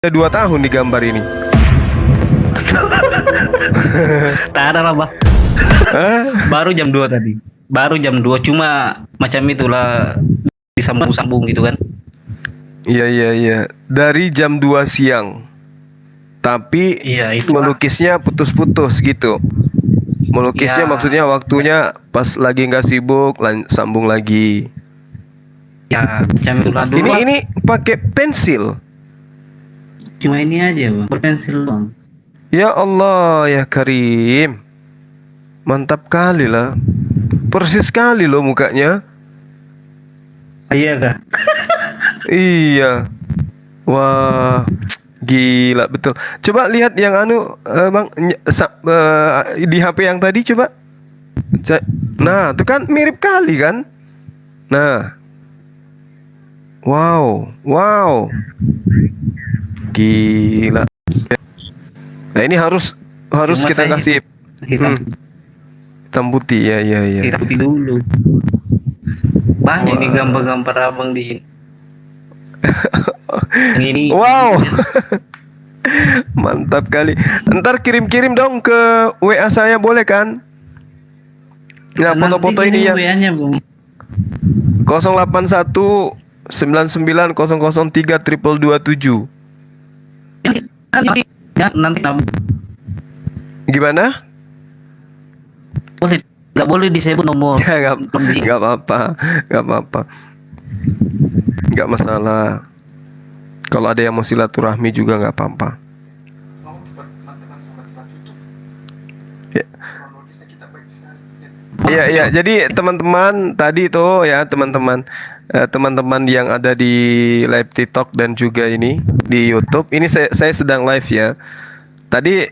Udah 2 tahun di gambar ini. Tak ada lah, Bang. Baru jam 2 tadi. Baru jam 2 cuma macam itulah disambung-sambung gitu kan. Iya. Dari jam 2 siang. Tapi Iya, itu melukisnya putus-putus gitu. Melukisnya Ya. maksudnya waktunya pas lagi nggak sibuk, sambung lagi. Ya, macam itulah dulu. Ini pakai pensil. Cuma ini aja, Bang. Berpensil, Bang. Ya Allah ya Karim. Mantap kali lah. Persis sekali loh mukanya. Iya, Kak. Iya. Wah, gila betul. Coba lihat yang Bang, di HP yang tadi coba. Nah, itu kan mirip kali kan? Nah. Wow. Gila. Nah, ini harus Cuma kita saya kasih hitam putih ya. hitam putih dulu. Banyak nih gambar-gambar abang di sini. Yang ini. Wow. Mantap kali. Ntar kirim-kirim dong ke WA saya, boleh kan? Nah, foto-foto ini ya. WA-nya, Bang. 081 99 003 227. Nanti Gimana? nggak boleh disebut nomor. Ya, nggak apa-apa. Nggak masalah. Kalau ada yang mau silaturahmi juga nggak apa-apa. Iya. Jadi teman-teman tadi tuh ya, teman-teman yang ada di live TikTok dan juga ini di YouTube. Ini saya sedang live ya. Tadi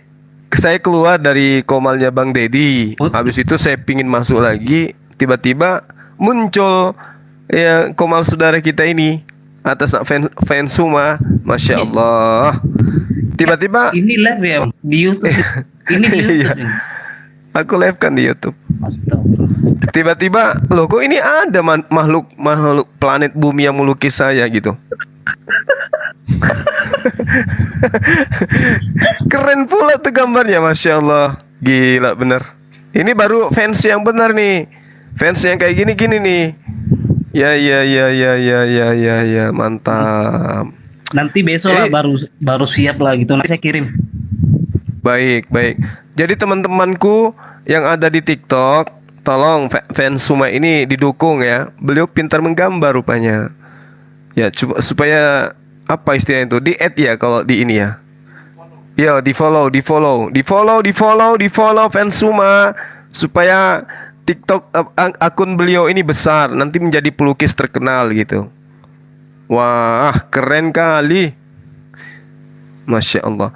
saya keluar dari komalnya Bang Dedi. Habis itu saya pingin masuk lagi, tiba-tiba muncul ya komal saudara kita ini atas fans semua, masya Allah. Tiba-tiba ini live ya di YouTube. Ini di YouTube. Ini. Aku live kan di YouTube. Tiba-tiba loh, kok ini ada makhluk planet bumi yang melukis saya gitu. Keren pula tuh gambarnya, masya Allah. Gila bener. Ini baru fans yang benar nih. Fans yang kayak gini nih. Ya, mantap. Nanti besok lah baru siap lah gitu. Nanti saya kirim. Baik. Jadi teman-temanku yang ada di TikTok, tolong fans Suma ini didukung ya. Beliau pintar menggambar rupanya. Ya, coba supaya apa istilahnya itu? Di-add ya kalau di ini ya. Ya, di follow fans Suma supaya TikTok akun beliau ini besar, nanti menjadi pelukis terkenal gitu. Wah, keren kali. Masya Allah.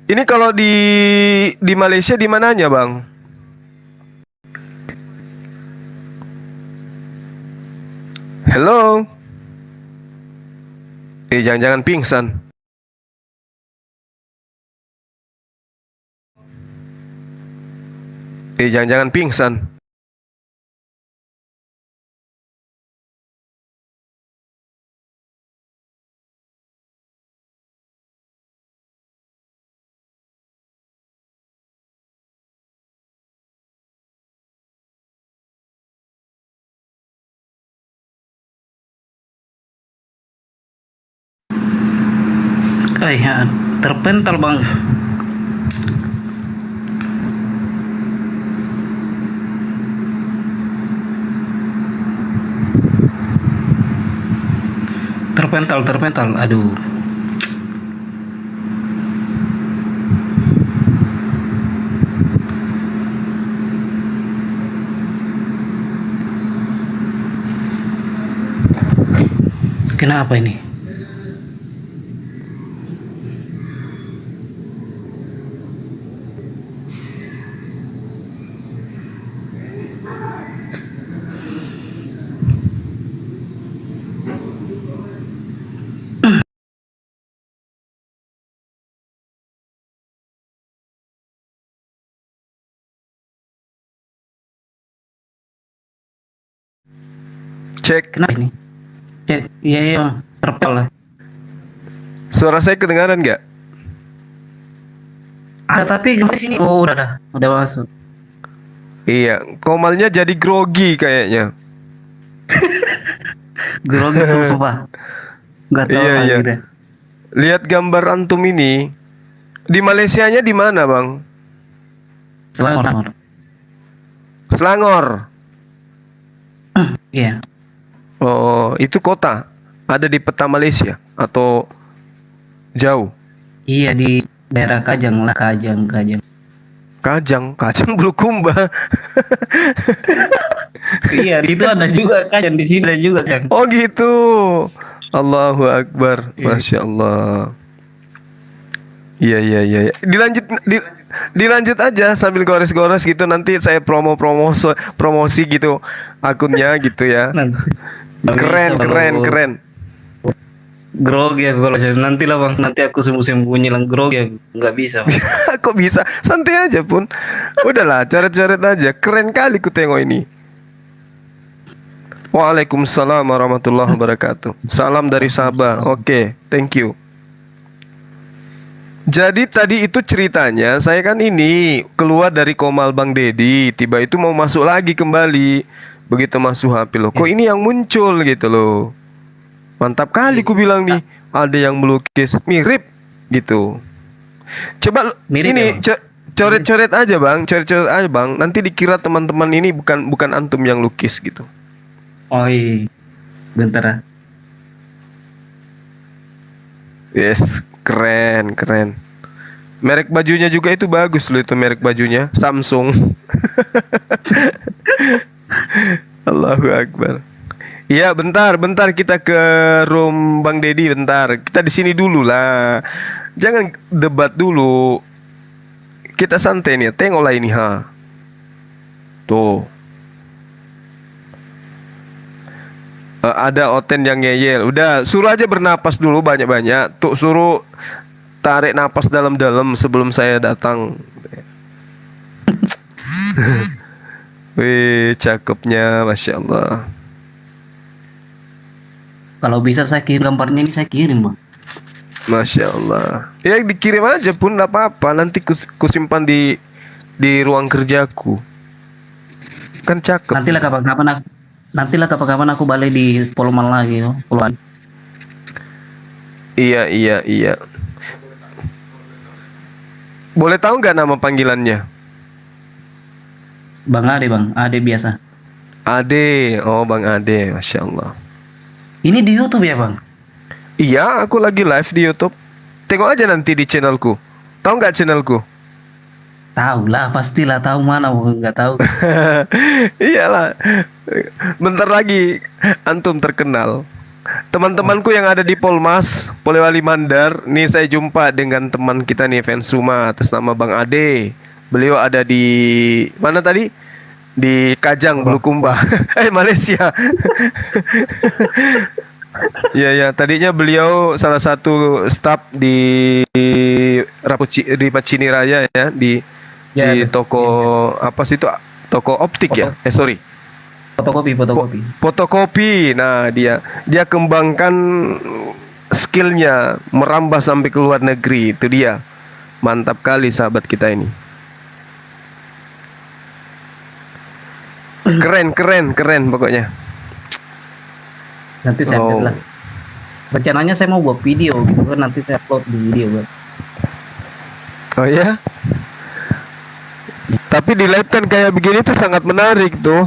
Ini kalau di Malaysia di mananya, Bang? Hello. Jangan-jangan pingsan. Jangan-jangan pingsan. Kayak terpental, Bang. Terpental. Aduh. Kenapa ini? Cek. Kenapa ini? Cek, iya, terpental lah. Suara saya kedengaran nggak? Ada tapi gambar sini. Oh, udah masuk. Iya, Komalnya jadi grogi kayaknya. Grogi tuh sumpah. Nggak tahu Iya, lagi iya. deh. Lihat gambar antum ini. Di Malaysianya di mana, Bang? Selangor. Selangor. Iya. Oh, itu kota. Ada di peta Malaysia atau jauh? Iya di daerah Kajang lah, Kajang. Kajang Bulukumba. Iya, di situ ada juga Kajang, di sini ada juga Kajang. Oh gitu. Allahu Akbar. Masya Allah. Iya. Dilanjut aja sambil gores-gores gitu, nanti saya promosi gitu akunnya gitu ya. Keren. Grogi ya kalau nanti lah bang, nanti aku sembunyi lang grogi ya nggak bisa. Bang. Kok bisa? Santai aja pun. Udahlah, coret-coret aja. Keren kali ku tengok ini. Waalaikumsalam warahmatullahi wabarakatuh. Salam dari Sabah. Oke, thank you. Jadi tadi itu ceritanya, saya kan ini keluar dari Komal Bang Dedi, tiba itu mau masuk lagi kembali. Begitu masuk HP loh, kok ini yang muncul gitu loh. Mantap kali ku bilang nih, ada yang melukis mirip gitu. Coba Mirip ini ya, coret-coret aja bang, Nanti dikira teman-teman ini bukan antum yang lukis gitu. Oh iya, bentar ah. Yes, keren. Merek bajunya juga itu bagus loh, itu merek bajunya Samsung. Allahu Akbar. Iya, bentar kita ke room Bang Dedi bentar. Kita di sini dulu lah. Jangan debat dulu. Kita santai nih. Tengoklah ini ha. Tuh. Ada Oten yang ngeyel. Udah, suruh aja bernapas dulu banyak-banyak. Tuh suruh tarik napas dalam-dalam sebelum saya datang. Wih, cakepnya, Masya Allah. Kalau bisa saya kirim gambarnya ini, saya kirim bang. Masya Allah. Ya dikirim aja pun, nggak apa-apa. Nanti kusimpan di ruang kerjaku. Kan cakep. Nantilah kapan-kapan aku balik di Polman lagi, no? Puluhan. Iya. Boleh tahu nggak nama panggilannya? Bang Ade bang, Ade biasa. Ade. Oh, Bang Ade. Masya Allah. Ini di YouTube ya bang? Iya, aku lagi live di YouTube. Tengok aja nanti di channelku. Tahu nggak channelku? Tahu lah, pastilah tahu, mana nggak tahu. Iyalah. Bentar lagi antum terkenal. Teman-temanku yang ada di Polmas, Polewali Mandar, nih saya jumpa dengan teman kita nih, fans Suma atas nama Bang Ade. Beliau ada di mana tadi? Di Kajang Bulukumba. Malaysia. Iya, tadinya beliau salah satu staf di Macini Raya ya, di toko apa sih itu? Toko optik ya? Sorry. Fotokopi. Nah, dia kembangkan skillnya merambah sampai ke luar negeri. Itu dia. Mantap kali sahabat kita ini. Keren pokoknya. Nanti saya update lah. Rencananya saya mau buat video gitu kan, nanti saya upload di video bang. Oh ya? Tapi di live kan kayak begini tuh sangat menarik tuh.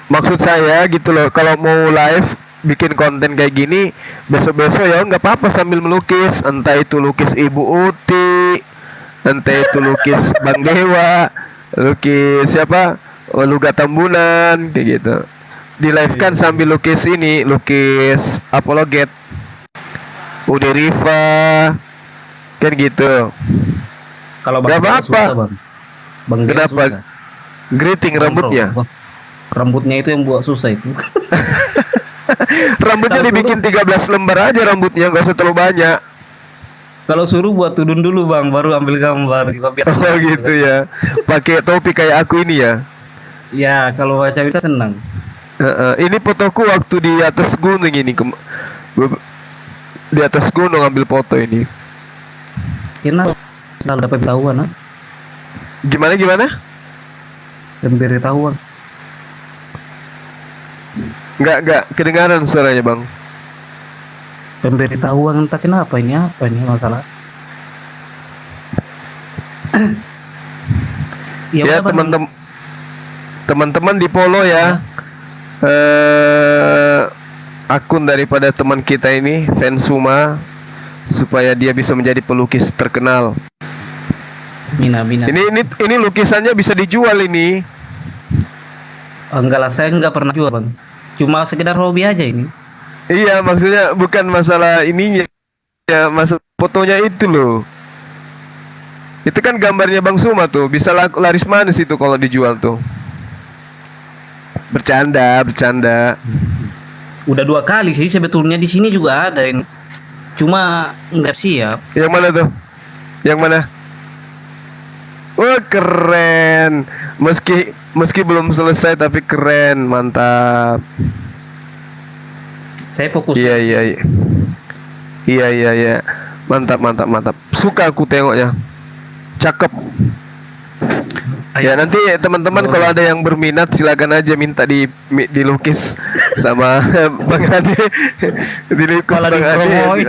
Maksud saya gitu loh, kalau mau live bikin konten kayak gini, besok-besok ya nggak apa-apa sambil melukis. Entah itu lukis Ibu Uti, entah itu lukis Bang Dewa, lukis siapa? Luga Tambunan kayak gitu. Di live kan sambil lukis apologet Ude Riva kan gitu. Kalau Bang Dewa susah, Bang. Kenapa? Susah. Greeting rambutnya. Rambutnya itu yang buat susah itu. Rambutnya dibikin 13 lembar aja rambutnya, nggak usah terlalu banyak. Kalau suruh buat turun dulu bang, baru ambil gambar. Oh gitu ya. Pakai topi kayak aku ini ya. Ya kalau baca itu senang. Ini fotoku waktu di atas gunung ini. di atas gunung ambil foto ini. Kenapa selalu dapat tahuan, ah? Gimana? Pemberitahuan. Nggak kedengaran suaranya bang. Pemberitahuan entah kenapa ini, apa ini masalah? Ya udah, Bang. teman-teman di follow ya. Akun daripada teman kita ini, Fensuma, supaya dia bisa menjadi pelukis terkenal. Mina. Ini lukisannya bisa dijual ini. Enggak lah, saya enggak pernah jual, Bang. Cuma sekedar hobi aja ini. Iya, maksudnya bukan masalah ininya, ya masalah fotonya itu loh. Itu kan gambarnya Bang Suma tuh, bisa laris manis itu kalau dijual tuh. Bercanda. Udah 2 kali sih sebetulnya, di sini juga ada ini. Cuma enggak siap. Yang mana tuh? Yang mana? Wah, keren. Meski belum selesai tapi keren, mantap. Saya fokus. Iya. Mantap. Suka aku tengoknya. Cakep. Ya nanti teman-teman kalau ada yang berminat silakan aja minta dilukis sama Bang Ade. Dilukis Malah Bang Ade. dipromoin.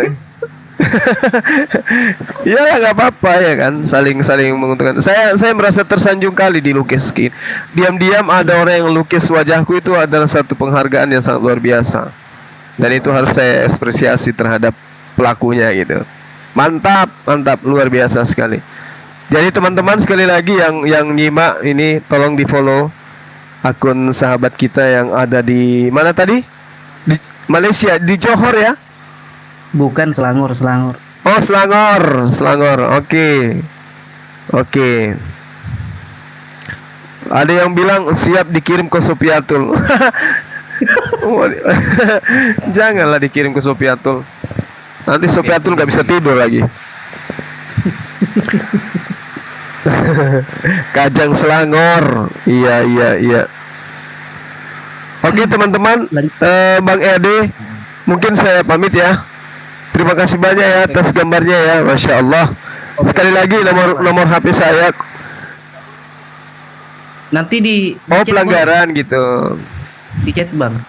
Ya nggak apa-apa ya kan, saling menguntungkan. Saya merasa tersanjung kali dilukis. Diam-diam ada orang yang lukis wajahku, itu adalah satu penghargaan yang sangat luar biasa. Dan itu harus saya apresiasi terhadap pelakunya gitu. Mantap, luar biasa sekali. Jadi teman-teman sekali lagi yang nyimak ini tolong di-follow akun sahabat kita yang ada di mana tadi? Di Malaysia, di Johor ya? Bukan, Selangor. Oh, Selangor. Oke. Ada yang bilang siap dikirim ke Sopiatul. Janganlah dikirim ke Sopiatul. Nanti Sopiatul nggak bisa tidur lagi. Kajang Selangor. Iya. Oke teman-teman, Bang Ede, mungkin saya pamit ya. Terima kasih banyak ya atas gambarnya ya, Masya Allah. Sekali lagi nomor HP saya. Nanti di chat, pelanggaran Bang. Gitu. Di chat Bang.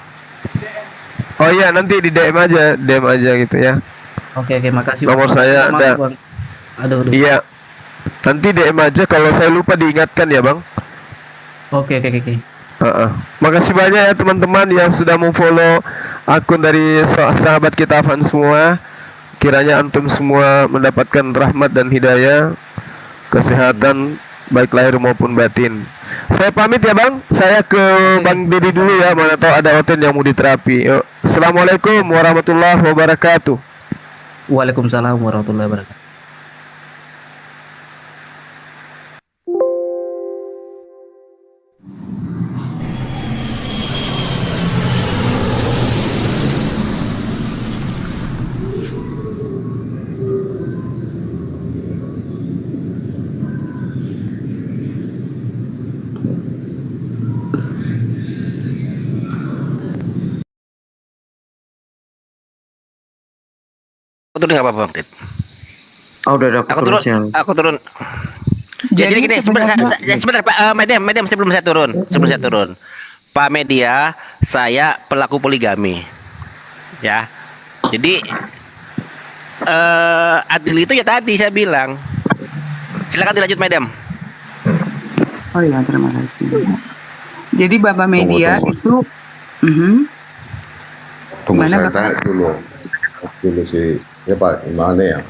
Oh iya, nanti di DM aja gitu ya. Oke, makasih. Nomor Bang. saya ada. Bang. Aduh. Iya. Nanti DM aja, kalau saya lupa diingatkan ya Bang. Oke. Makasih banyak ya teman-teman yang sudah follow akun dari sahabat kita Afan semua. Kiranya antum semua mendapatkan rahmat dan hidayah, kesehatan baik lahir maupun batin. Saya pamit ya Bang. Saya ke Bang Dedi dulu ya, mana tahu ada hotel yang mau diterapi. Yuk. Assalamualaikum warahmatullahi wabarakatuh. Waalaikumsalam warahmatullahi wabarakatuh. Aku turun nggak apa-apa, Bang Tit. Oh, udah Aku turun. Jadi gini, sebentar Pak, Madam, sebelum saya turun. Pak Media, saya pelaku poligami. Ya. Jadi adil itu ya tadi saya bilang. Silakan dilanjut, Madam. Oh ya, terima kasih. Jadi Bapak Media Tunggu. itu Tunggu, Mana, saya Bapak? tanya dulu si ya Pak Imane ya.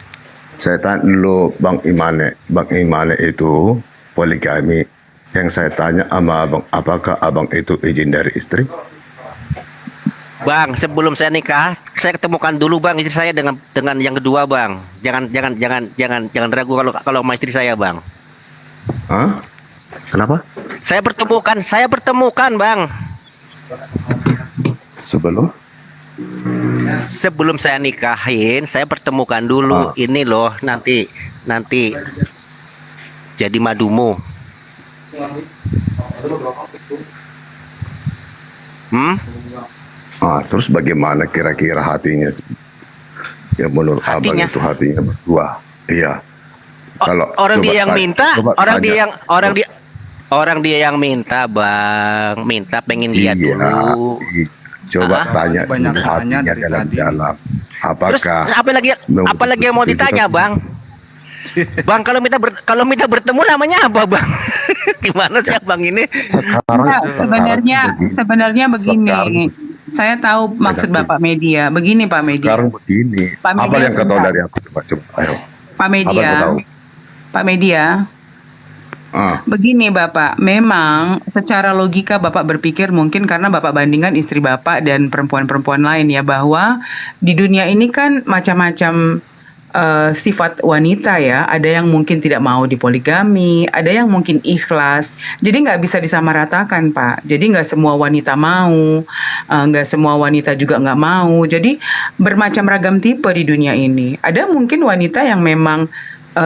Saya tanya dulu Bang Imane itu poligami. Yang saya tanya sama Abang, apakah Abang itu izin dari istri? Bang, sebelum saya nikah, saya ketemukan dulu Bang istri saya dengan yang kedua, Bang. Jangan ragu kalau sama istri saya, Bang. Hah? Kenapa? Saya pertemukan, Bang. Sebelum saya nikahin, saya pertemukan dulu. Ini loh, nanti jadi madumu. Terus bagaimana kira-kira hatinya Ya menurut abang Hatinya. itu hatinya berdua. Iya. Kalau Orang coba dia yang minta, coba orang tanya. dia yang orang dia yang minta, Bang. Minta pengen Iya. dia dulu. Coba tanya Banyak dulu tanya hatinya dari tadi. dalam-dalam. Terus Apakah apalagi yang mau ditanya, Bang? Bang, kalau minta bertemu namanya apa, Bang? Gimana sih Bang ini? sekarang Enggak, sebenarnya begini. Sekarang- Saya tahu maksud Bapak Media. Begini Pak Media. Sekarang begini. Pak Apa Media, yang kau tahu bentar. dari aku? Coba. Ayo. Pak Apa yang Media. kau tahu? Pak Media. Begini Bapak, memang secara logika Bapak berpikir mungkin karena Bapak bandingkan istri Bapak dan perempuan-perempuan lain ya, bahwa di dunia ini kan macam-macam sifat wanita ya. Ada yang mungkin tidak mau dipoligami, ada yang mungkin ikhlas. Jadi nggak bisa disamaratakan Pak. Jadi nggak semua wanita mau, nggak semua wanita juga nggak mau. Jadi bermacam ragam tipe di dunia ini. Ada mungkin wanita yang memang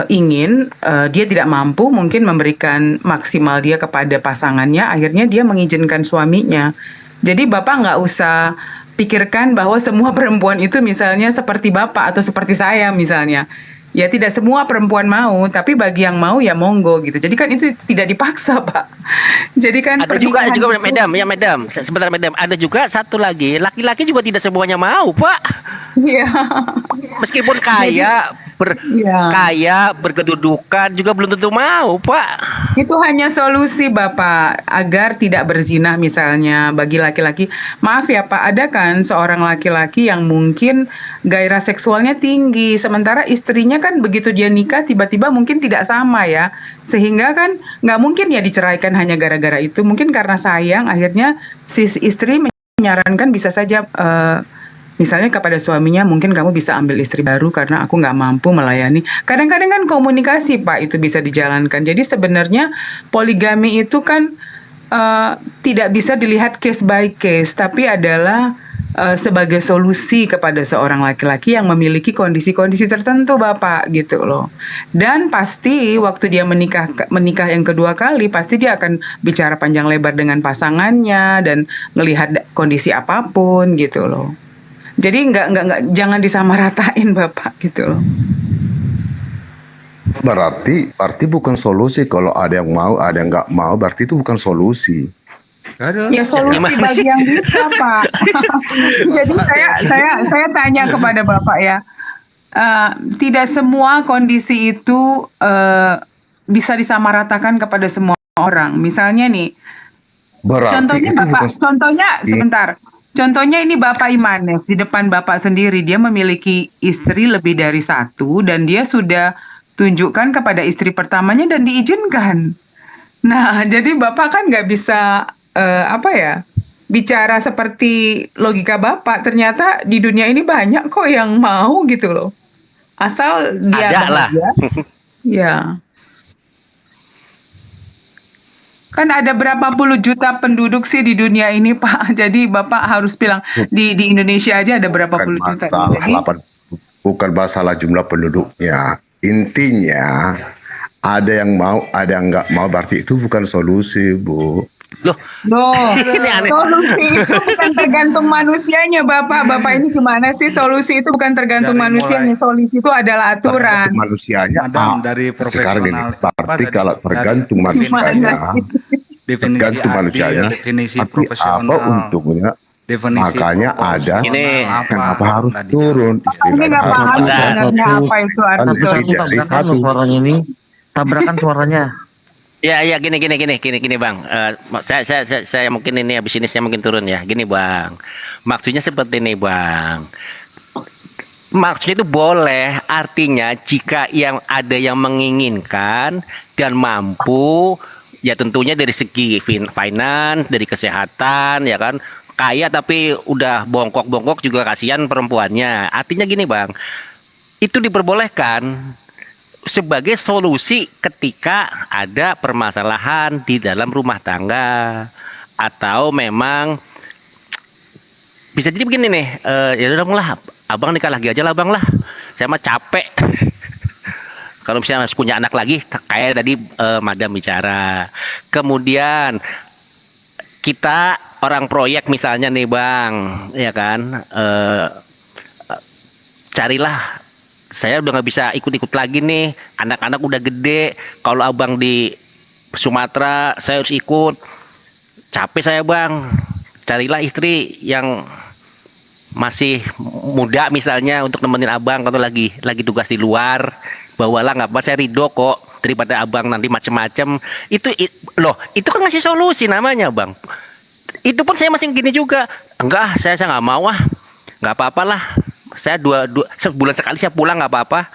ingin, dia tidak mampu mungkin memberikan maksimal dia kepada pasangannya, akhirnya dia mengizinkan suaminya. Jadi Bapak nggak usah pikirkan bahwa semua perempuan itu misalnya seperti Bapak atau seperti saya misalnya. Ya tidak semua perempuan mau, tapi bagi yang mau ya monggo gitu. Jadi kan itu tidak dipaksa Pak. Jadi kan Ada juga pernikahan itu- Madam. Sebentar, Madam. Ada juga satu lagi, laki-laki juga tidak semuanya mau, Pak. Iya. Meskipun kaya, Iya. kaya, berkedudukan juga belum tentu mau, Pak. Itu hanya solusi Bapak agar tidak berzina misalnya bagi laki-laki. Maaf ya Pak, ada kan seorang laki-laki yang mungkin gairah seksualnya tinggi, sementara istrinya kan begitu dia nikah tiba-tiba mungkin tidak sama ya. Sehingga kan nggak mungkin ya diceraikan hanya gara-gara itu. Mungkin karena sayang akhirnya si istri menyarankan bisa saja misalnya kepada suaminya, mungkin kamu bisa ambil istri baru karena aku nggak mampu melayani. Kadang-kadang kan komunikasi Pak itu bisa dijalankan. Jadi sebenarnya poligami itu kan tidak bisa dilihat case by case, tapi adalah sebagai solusi kepada seorang laki-laki yang memiliki kondisi-kondisi tertentu Bapak gitu loh. Dan pasti waktu dia menikah yang kedua kali, pasti dia akan bicara panjang lebar dengan pasangannya dan melihat kondisi apapun gitu loh. Jadi nggak jangan disamaratain Bapak gitu loh. Berarti bukan solusi. Kalau ada yang mau, ada yang nggak mau, berarti itu bukan solusi. Ada. Ya solusi Gimana bagi sih? yang bisa Pak. Jadi saya tanya kepada Bapak ya, tidak semua kondisi itu bisa disamaratakan kepada semua orang. Misalnya nih, Berarti contohnya itu Bapak, bukan sebentar. Contohnya ini Bapak Imanes di depan Bapak sendiri, dia memiliki istri lebih dari satu dan dia sudah tunjukkan kepada istri pertamanya dan diizinkan. Nah, jadi Bapak kan nggak bisa bicara seperti logika Bapak. Ternyata di dunia ini banyak kok yang mau gitu loh. Asal dia Ada lah. bahagia. Ya. Kan ada berapa puluh juta penduduk sih di dunia ini Pak. Jadi Bapak harus bilang di Indonesia aja ada berapa bukan puluh juta. masalah Jadi, bukan masalah jumlah penduduknya. Intinya ada yang mau, ada yang nggak mau. Berarti itu bukan solusi, Bu. Loh, Ini aneh. solusi itu bukan tergantung manusianya Bapak. Bapak ini gimana sih? Solusi itu bukan tergantung Dari manusianya. Solusi itu adalah aturan. Tergantung manusianya. Madam, dari Sekarang ini, profesional. berarti Apa kalau dari- tergantung dari- manusianya, Definisi tergantung adil, manusianya, definisi tapi apa profesional. untungnya? Definisi Makanya proporsional Ini, Kenapa harus Tadi. turun? Ini nggak paham Ada. sebenarnya apa itu arti Kan solusi. tidak dari satu. Suaranya ini tabrakan suaranya. Ya, gini, Bang. Saya mungkin ini habis ini saya mungkin turun ya. Gini, Bang. Maksudnya seperti ini, Bang. Maksudnya itu boleh, artinya jika yang ada yang menginginkan dan mampu, ya tentunya dari segi finance, dari kesehatan, ya kan. Kaya tapi udah bongkok-bongkok juga kasihan perempuannya. Artinya gini, Bang. Itu diperbolehkan sebagai solusi ketika ada permasalahan di dalam rumah tangga, atau memang bisa jadi begini nih, ya udah lah, abang nikah lagi aja lah bang lah, saya mah capek. Kalau misalnya harus punya anak lagi, kayak tadi Madam bicara. Kemudian kita orang proyek misalnya nih bang, ya kan, carilah. Saya udah nggak bisa ikut-ikut lagi nih. Anak-anak udah gede. Kalau abang di Sumatera, saya harus ikut. Capek saya bang. Carilah istri yang masih muda misalnya untuk nemenin abang kalau lagi tugas di luar. Bawalah, nggak apa, saya ridho kok, daripada abang nanti macem-macem. Loh, itu kan ngasih solusi namanya bang. Itu pun saya masih gini juga. Enggak, saya nggak mau ah. Nggak apa-apalah. Saya sebulan sekali saya pulang, nggak apa-apa.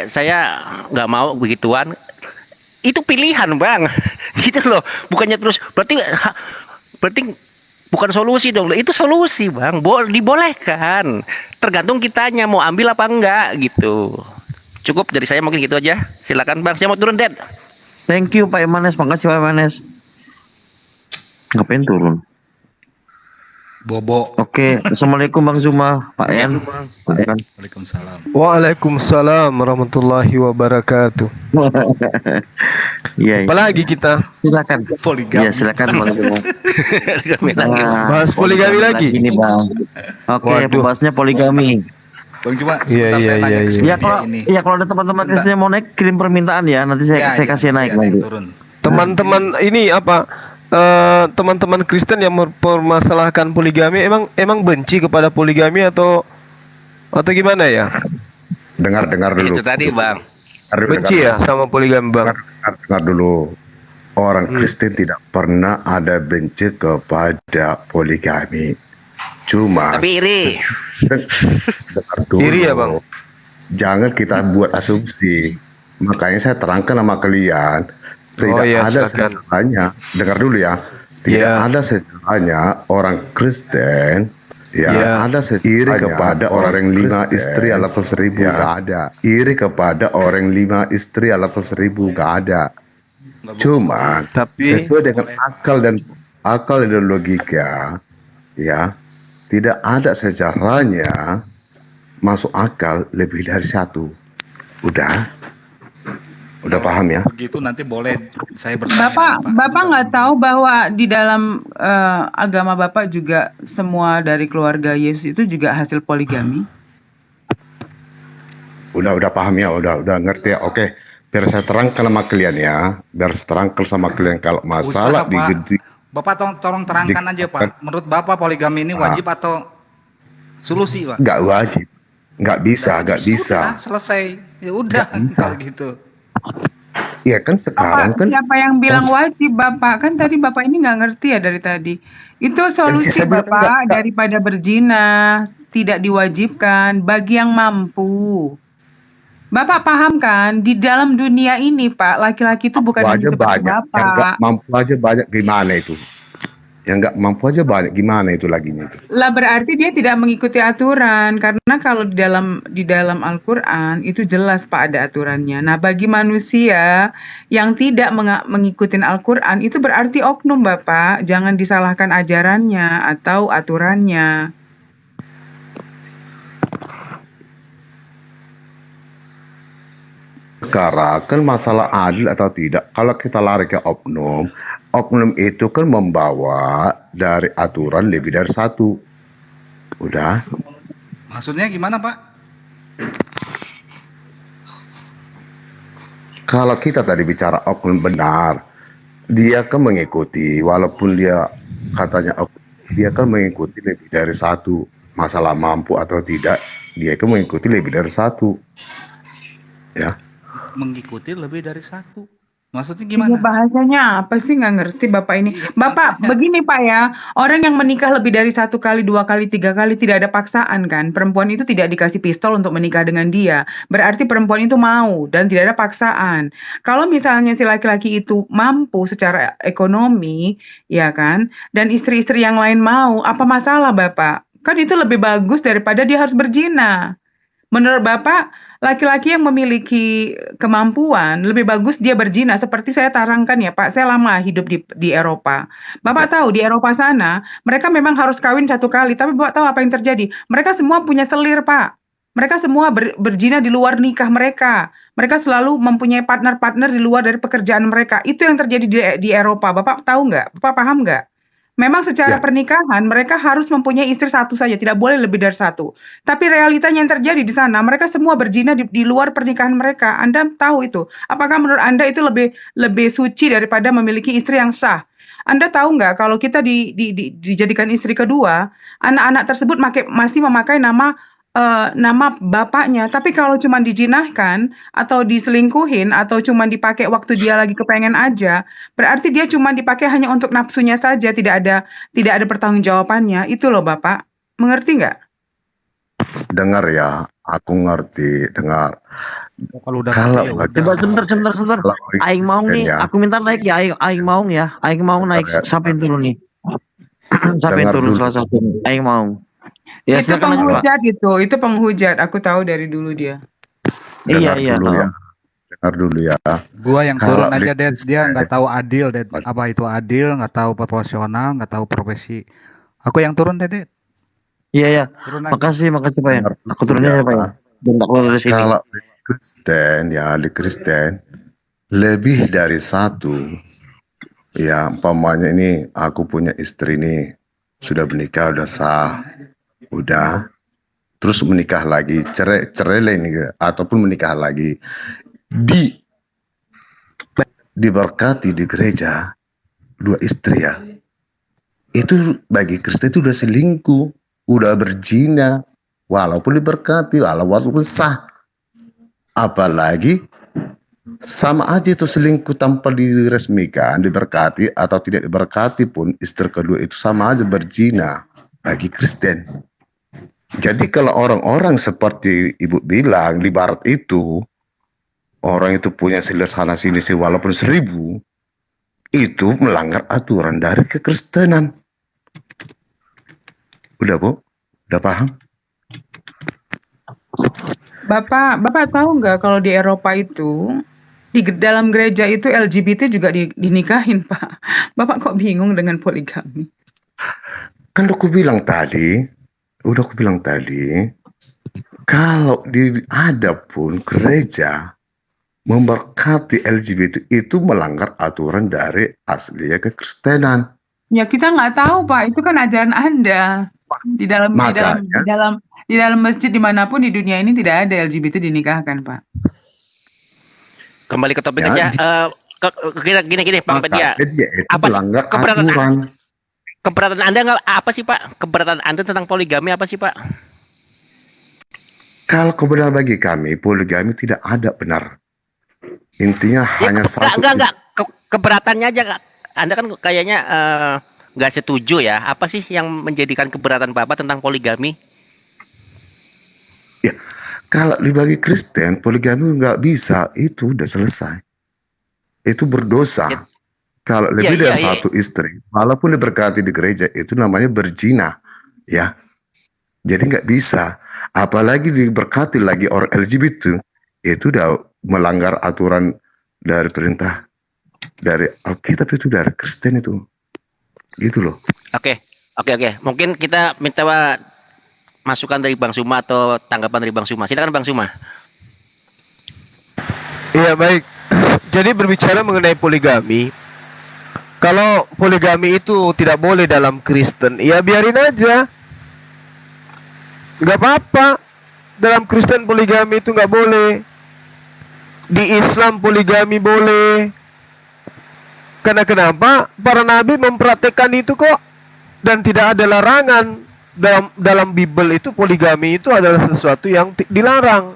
Saya nggak mau begituan. Itu pilihan bang. Gitu loh. Bukannya terus berarti bukan solusi dong. Itu solusi bang. Dibolehkan. Tergantung kitanya mau ambil apa enggak gitu. Cukup dari saya mungkin gitu aja. Silakan bang. Saya mau turun Dad. Thank you Pak Imanes, makasih Pak Imanes. Ngapain turun? Bobo. Oke, assalamualaikum Bang Zuma, Pak Yan. Waalaikumsalam. Waalaikumsalam warahmatullahi wabarakatuh. Iya. Apalagi kita Silakan. Poligami. Iya, silakan Bang Zuma. bahas poligami lagi. Ini Bang. Oke, Waduh. pembahasnya poligami. Bang, cuma Iya, sebentar iya, saya nanya iya, ke iya. sini Ya kalau ini. ya kalau ada teman-teman Bentar. Kristen yang mau naik, kirim permintaan ya. Nanti saya kasih naik ada yang nanti. turun. Teman-teman ini apa? Teman-teman Kristen yang mempermasalahkan poligami emang benci kepada poligami atau gimana ya? Dengar dulu. Itu tadi bang. Benci ya sama poligami bang. Dengar dulu. Orang Kristen tidak pernah ada benci kepada poligami. Cuma Tapi iri. dengar dulu. Iri ya, Bang? Jangan kita buat asumsi. Makanya saya terangkan sama kalian. Tidak Oh, iya, ada silakan. sejarahnya. Dengar dulu ya. Tidak Iya. ada sejarahnya orang Kristen Iya. ada iri kepada orang yang 5 istri atau 1000 nggak ada. Iri kepada orang 5 istri atau 1000 nggak ada. Cuma Tapi- sesuai dengan akal dan logika, ya tidak ada sejarahnya masuk akal lebih dari satu. Udah paham ya? Begitu nanti boleh saya bertanya. Bapak Sebentar. nggak tahu bahwa di dalam agama Bapak juga semua dari keluarga Yesus itu juga hasil poligami? Udah paham ya, udah ngerti ya. Oke, biar saya terangkan sama kalian ya. Biar saya terangkan sama kalian kalau masalah Usaha, Pak. di Bapak tolong terangkan aja Pak. Menurut Bapak poligami ini wajib atau solusi Pak? nggak wajib, nggak bisa. Sudah, selesai. Ya udah Nggak bisa. kalau gitu. Ya kan sekarang Bapak, kan siapa yang bilang wajib Bapak? Kan tadi Bapak ini nggak ngerti ya dari tadi. Itu solusi saya bilang Bapak enggak. daripada berzina, tidak diwajibkan bagi yang mampu. Bapak paham kan, di dalam dunia ini Pak, laki-laki itu bukan mampu hanya aja seperti banyak, yang nggak Bapak. mampu aja banyak gimana itu? Yang nggak mampu aja banyak gimana itu laginya itu? Lah berarti dia tidak mengikuti aturan, karena kalau di dalam Al-Qur'an itu jelas Pak ada aturannya. Nah, bagi manusia yang tidak mengikuti Al-Qur'an itu berarti oknum Bapak, jangan disalahkan ajarannya atau aturannya. Sekarang kan masalah adil atau tidak. Kalau kita lari ke oknum, oknum itu kan membawa dari aturan lebih dari satu. Udah. Maksudnya gimana Pak? Kalau kita tadi bicara oknum benar, dia kan mengikuti, walaupun dia katanya oknum, dia kan mengikuti lebih dari satu. Masalah mampu atau tidak, dia kan mengikuti lebih dari satu. Ya. Mengikuti lebih dari satu. Maksudnya Ini gimana? bahasanya apa sih, nggak ngerti Bapak ini. Bapak, begini Pak ya, orang yang menikah lebih dari 1 kali, 2 kali, 3 kali tidak ada paksaan kan. Perempuan itu tidak dikasih pistol untuk menikah dengan dia. Berarti perempuan itu mau dan tidak ada paksaan. Kalau misalnya si laki-laki itu mampu secara ekonomi, ya kan, dan istri-istri yang lain mau, apa masalah Bapak? Kan itu lebih bagus daripada dia harus berzina. Menurut Bapak, laki-laki yang memiliki kemampuan lebih bagus dia berzina, seperti saya tarangkan ya Pak, saya lama hidup di Eropa. Bapak tahu di Eropa sana, mereka memang harus kawin 1 kali, tapi Bapak tahu apa yang terjadi? Mereka semua punya selir Pak. Mereka semua berzina di luar nikah mereka. Mereka selalu mempunyai partner-partner di luar dari pekerjaan mereka. Itu yang terjadi di Eropa. Bapak tahu nggak? Bapak paham nggak? Memang secara Ya. pernikahan mereka harus mempunyai istri satu saja, tidak boleh lebih dari satu. Tapi realitanya yang terjadi di sana, mereka semua berzina di luar pernikahan mereka. Anda tahu itu? Apakah menurut Anda itu lebih suci daripada memiliki istri yang sah? Anda tahu nggak kalau kita dijadikan istri kedua, anak-anak tersebut masih memakai nama bapaknya. Tapi kalau cuma dijinahkan atau diselingkuhin atau cuma dipakai waktu dia lagi kepengen aja, berarti dia cuma dipakai hanya untuk nafsunya saja, tidak ada pertanggungjawabannya. Itu loh Bapak. Mengerti nggak? Dengar ya, aku ngerti, dengar. Kalau udah Kalau kecil, bagi Coba sebentar. kalau bagi Aing mau Kristen nih, ya, aku minta naik ya. Aing mau ya. Aing mau naik. Bentar ya. Siapa yang turun nih? Siapa yang Dengar turun dulu. salah satu? Aing mau. Ya Itu silakan aja Pak. penghujat itu penghujat. Aku tahu dari dulu dia. Iya Dengar dulu ya, dengar dulu ya. gua yang Kalau turun di aja, Dad. Dia Kristen, nggak tahu adil, Dad. Apa itu adil? Nggak tahu proporsional, nggak tahu profesi. Aku yang turun, Dad. Iya ya. Turun aja. Makasih Pak ya. dengar Aku dulu turunnya ya, ya Pak ya. Pak. Dan tak keluar dari sini. Kalau di Kristen ya, di Kristen lebih dari satu. Ya, umpamanya ini aku punya istri nih, sudah menikah, udah sah, udah, terus menikah lagi, cerai nih, ataupun menikah lagi, diberkati di gereja, 2 istri ya, itu bagi Kristen itu udah selingkuh, udah berzina, walaupun diberkati, walaupun sah, apalagi sama aja itu selingkuh tanpa diresmikan, diberkati atau tidak diberkati pun istri kedua itu sama aja berzina bagi Kristen. Jadi kalau orang-orang seperti Ibu bilang di barat itu, orang itu punya sana sini walaupun 1000, itu melanggar aturan dari kekristenan. Udah Bu? Udah paham? Bapak tahu nggak kalau di Eropa itu dalam gereja itu LGBT juga dinikahin, Pak. Bapak kok bingung dengan poligami? Kan udah aku bilang tadi, kalau ada pun gereja memberkati LGBT itu melanggar aturan dari aslinya kekristenan. Ya kita nggak tahu, Pak. Itu kan ajaran Anda. Di dalam Makanya masjid dimanapun di dunia ini tidak ada LGBT dinikahkan, Pak. Kembali ke topik Ya, aja. Gini Bang Pedia. makanya dia itu Apa sih melanggar keberatan aturan. keberatan Anda nggak apa sih Pak? Keberatan Anda tentang poligami apa sih Pak? Kalau kebenaran bagi kami, poligami tidak ada benar. Intinya Ya, hanya satu enggak. Keberatannya aja Kak. Anda kan kayaknya nggak setuju ya. Apa sih yang menjadikan keberatan Bapak tentang poligami? Ya, kalau dibagi Kristen, poligami nggak bisa, itu udah selesai. Itu berdosa. Ya. Kalau lebih Iya, dari iya. satu istri, walaupun diberkati di gereja, itu namanya berzina. Ya, jadi nggak bisa. Apalagi diberkati lagi orang LGBT, itu udah melanggar aturan dari perintah dari Alkitab, itu dari Kristen itu. Gitu loh. Oke. Mungkin kita minta masukan dari Bang Suma atau tanggapan dari Bang Suma. Silakan Bang Suma. Iya baik. Jadi berbicara mengenai poligami, kalau poligami itu tidak boleh dalam Kristen, ya biarin aja. Nggak apa-apa. Dalam Kristen poligami itu nggak boleh. Di Islam poligami boleh. Karena kenapa? Para nabi mempraktekkan itu kok. Dan tidak ada larangan. Dalam Bible itu poligami itu adalah sesuatu yang dilarang.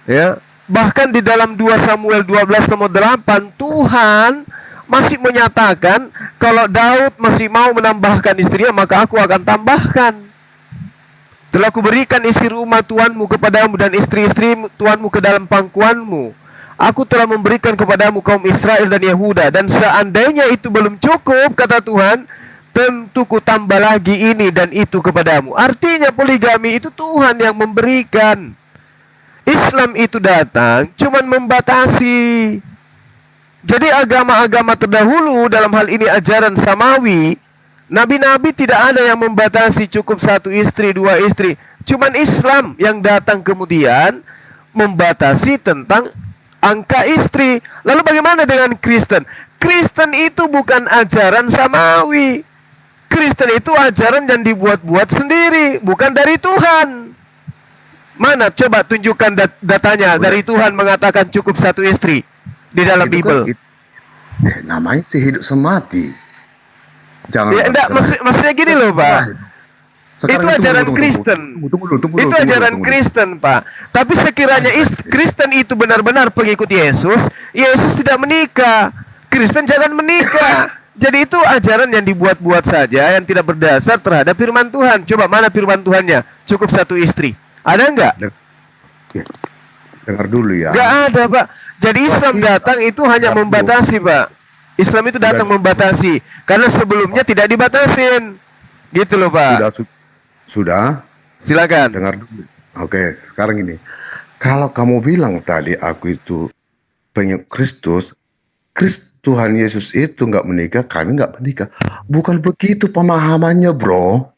Ya. Bahkan di dalam 2 Samuel 12:8 Tuhan masih menyatakan kalau Daud masih mau menambahkan istrinya, maka aku akan tambahkan. Telah kuberikan istri rumah Tuhanmu kepadamu dan istri-istri Tuhanmu ke dalam pangkuanmu. Aku telah memberikan kepadamu kaum Israel dan Yehuda. Dan seandainya itu belum cukup, kata Tuhan, tentu ku tambah lagi ini dan itu kepadamu. Artinya poligami itu Tuhan yang memberikan. Islam itu datang cuman membatasi. Jadi agama-agama terdahulu, dalam hal ini ajaran samawi, nabi-nabi tidak ada yang membatasi cukup 1 istri, 2 istri. Cuman Islam yang datang kemudian membatasi tentang angka istri. Lalu bagaimana dengan Kristen? Kristen itu bukan ajaran samawi. Kristen itu ajaran yang dibuat-buat sendiri, bukan dari Tuhan. Mana coba tunjukkan datanya dari Tuhan mengatakan cukup satu istri di dalam Itu Bible. Namanya sih hidup semati. Jangan. Ya, enggak, maksudnya gini loh, Pak. Itu ajaran Kristen. Itu ajaran Kristen, Pak. Tapi sekiranya Kristen itu benar-benar pengikut Yesus, Yesus tidak menikah. Kristen jangan menikah. Jadi itu ajaran yang dibuat-buat saja, yang tidak berdasar terhadap firman Tuhan. Coba mana firman Tuhannya? Cukup satu istri. Ada enggak? Dengar dulu ya. Enggak ada, Pak. Jadi Islam datang itu hanya membatasi, Pak. Islam itu datang membatasi. Karena sebelumnya tidak dibatasin. Gitu loh, Pak. Sudah. Silakan. Dengar dulu. Oke, sekarang gini. Kalau kamu bilang tadi aku itu pengikut Kristus, Tuhan Yesus itu nggak menikah, kami nggak menikah. Bukan begitu pemahamannya, bro.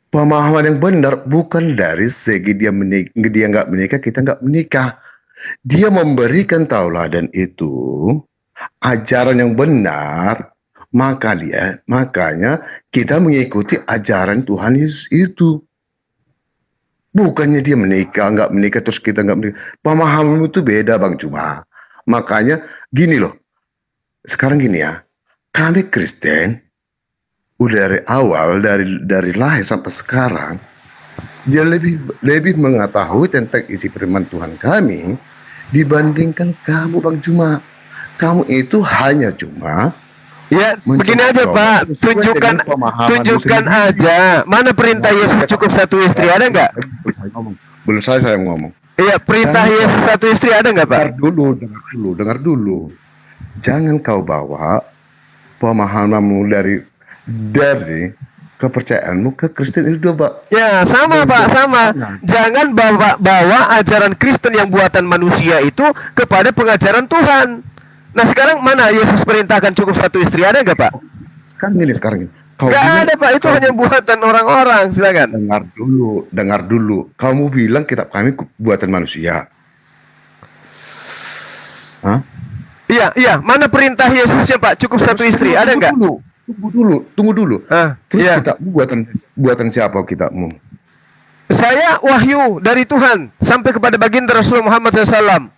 Pemahaman yang benar bukan dari segi dia nggak menikah, kita nggak menikah. Dia memberikan tauladan itu, ajaran yang benar, makanya kita mengikuti ajaran Tuhan Yesus itu. Bukannya dia menikah, nggak menikah, terus kita nggak menikah. Pemahaman itu beda, Bang Cuma. Makanya gini loh. Sekarang gini ya, kami Kristen udah dari awal, dari lahir sampai sekarang, dia lebih mengetahui tentang isi firman Tuhan kami dibandingkan kamu, Bang Cuma. Kamu itu hanya cuma ya begini aja, Pak. Tunjukkan aja mana perintah Yesus cukup satu istri, ada nggak? Belum saya ngomong. Iya, perintah Yesus satu istri ada nggak, Pak? Dengar dulu. Jangan kau bawa pemahamanmu dari kepercayaanmu ke Kristen itu, Pak. Ya, sama, Pak, sama. Jangan bawa ajaran Kristen yang buatan manusia itu kepada pengajaran Tuhan. Nah, sekarang mana Yesus perintahkan cukup satu istri, ada nggak, Pak? Sekarang gini. Nggak ada, Pak. Itu hanya buatan orang-orang. Silakan. Dengar dulu. Kamu bilang kitab kami buatan manusia. Hah? Iya. Mana perintah Yesusnya, Pak? Cukup satu istri, ada nggak? Tunggu dulu. Terus iya. kitabmu buatan siapa kitabmu? Saya wahyu dari Tuhan sampai kepada baginda Rasulullah Muhammad SAW.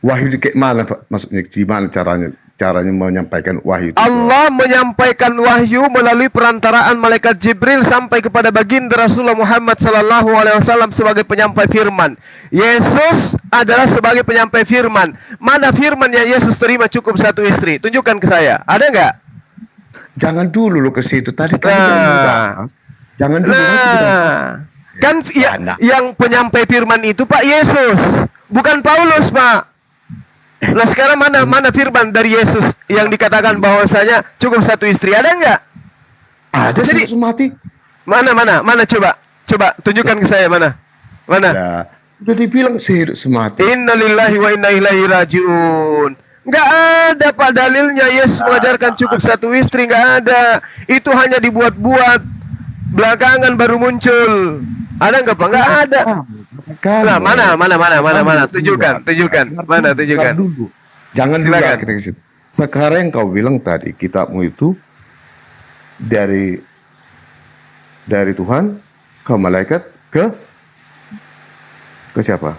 Wahyu di mana, Pak? Maksudnya gimana caranya menyampaikan wahyu itu? Allah menyampaikan wahyu melalui perantaraan malaikat Jibril sampai kepada baginda Rasulullah Muhammad SAW sebagai penyampai firman. Yesus adalah sebagai penyampai firman. Mana firman yang Yesus terima cukup satu istri? Tunjukkan ke saya. Ada nggak? Jangan dulu lo ke situ. Tadi kan bahas. Jangan dulu. Kan yang penyampai firman itu Pak Yesus, bukan Paulus, Pak. Nah, sekarang mana firman dari Yesus yang dikatakan bahwasanya cukup satu istri, ada nggak? Ada. Jadi mati. Mana coba tunjukkan ke saya mana. Ya, jadi bilang sehidup semati. Innalillahi wa inna ilaihi rajiun. Nggak ada, Pak, dalilnya Yesus mengajarkan cukup satu istri, nggak ada. Itu hanya dibuat-buat, belakangan baru muncul. Ada nggak, Pak? Nggak ada. Nah, mana? Tunjukkan. Mana tunjukkan? Dulu. Jangan dulu kita ke situ. Sekarang yang kau bilang tadi kitabmu itu dari Tuhan ke malaikat ke siapa?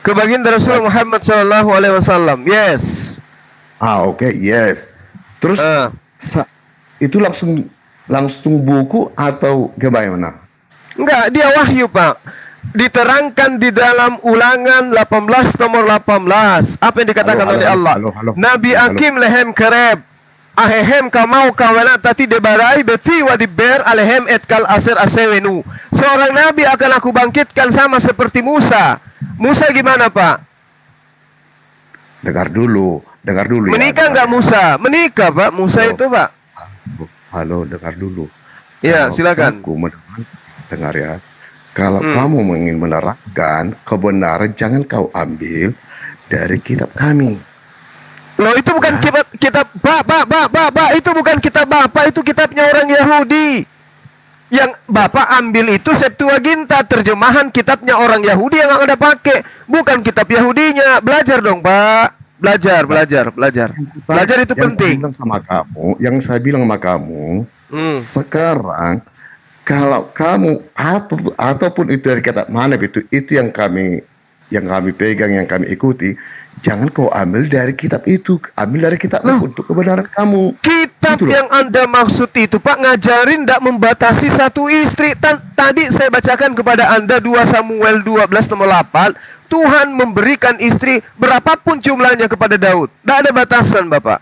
Ke baginda Rasulullah Muhammad SAW. Yes. Oke, yes. Terus itu langsung buku atau bagaimana? Enggak, dia wahyu, Pak. Diterangkan di dalam Ulangan 18 nomor 18. Apa yang dikatakan oleh Allah? Nabi Akim lehem kereb. Ahehem kamau kawana tati debarai beti wadiber alehem etkal aser asewenu. Seorang nabi akan aku bangkitkan sama seperti Musa. Musa gimana, Pak? Dengar dulu. Menikah nggak Musa? Menikah, Pak. Musa itu, Pak. Halo, dengar dulu. Ya, silakan. Dengar ya. Kalau kamu ingin menerangkan kebenaran, jangan kau ambil dari kitab kami. Loh, itu bukan kitab Bapak, itu bukan kitab Bapak, itu kitabnya orang Yahudi. Yang Bapak ambil itu Septuaginta, terjemahan kitabnya orang Yahudi yang Anda pakai, bukan kitab Yahudinya. Belajar dong, Pak. Belajar, belajar, belajar. Belajar itu Yang penting. yang saya bilang sama kamu, Hmm. sekarang kalau kamu ataupun itu dari kata mana itu yang kami pegang, yang kami ikuti, jangan kau ambil dari kitab itu, ambil dari kitab itu untuk kebenaran kamu. Kitab Gitu loh. yang Anda maksud itu, Pak, ngajarin tidak membatasi satu istri. Tadi saya bacakan kepada Anda 2 Samuel 12 nomor 8. Tuhan memberikan istri berapapun jumlahnya kepada Daud. Tidak ada batasan, Bapak.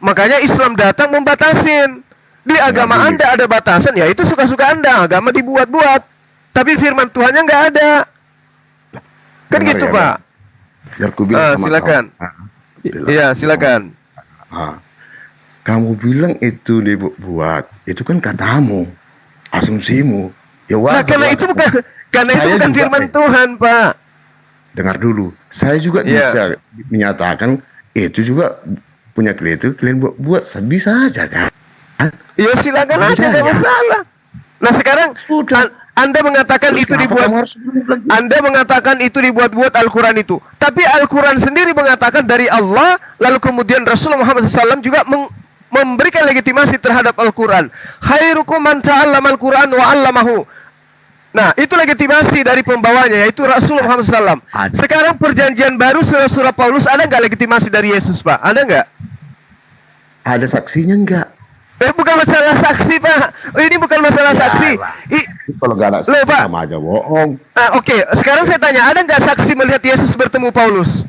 Makanya Islam datang membatasin. Di agama gini. Anda ada batasan, ya itu suka-suka Anda. Agama dibuat-buat. Tapi firman Tuhannya nggak ada. Kan Dengar gitu, ya, Pak. Biar ku bilang sama Silakan. kamu. Iya, silakan. Kamu bilang itu dibuat, itu kan katamu, asumsimu. Ya Nah, wajar. karena lah. itu bukan Saya juga, firman Tuhan, Pak. dengar dulu. Saya juga Iya. bisa menyatakan itu juga punya kalian buat bisa aja kan. Ya silakan aja, nggak masalah. Nah sekarang Anda mengatakan Terus itu kenapa dibuat, kamu harus bilang lagi? Anda mengatakan itu dibuat-buat Al-Quran itu. Tapi Al-Quran sendiri mengatakan dari Allah, lalu kemudian Rasulullah Muhammad SAW juga memberikan legitimasi terhadap Al-Quran. Khairukum man ta'allama Al-Quran wa 'allamahu. Nah, itu legitimasi dari pembawanya, yaitu Rasulullah Muhammad SAW. Sekarang perjanjian baru surah-surah Paulus, ada nggak legitimasi dari Yesus, Pak? Ada nggak? Ada saksinya enggak? Bukan masalah saksi, Pak. Ini bukan masalah saksi. Kalau nggak ada Loh, saksi Pak. sama aja bohong. Oke, sekarang saya tanya, ada nggak saksi melihat Yesus bertemu Paulus?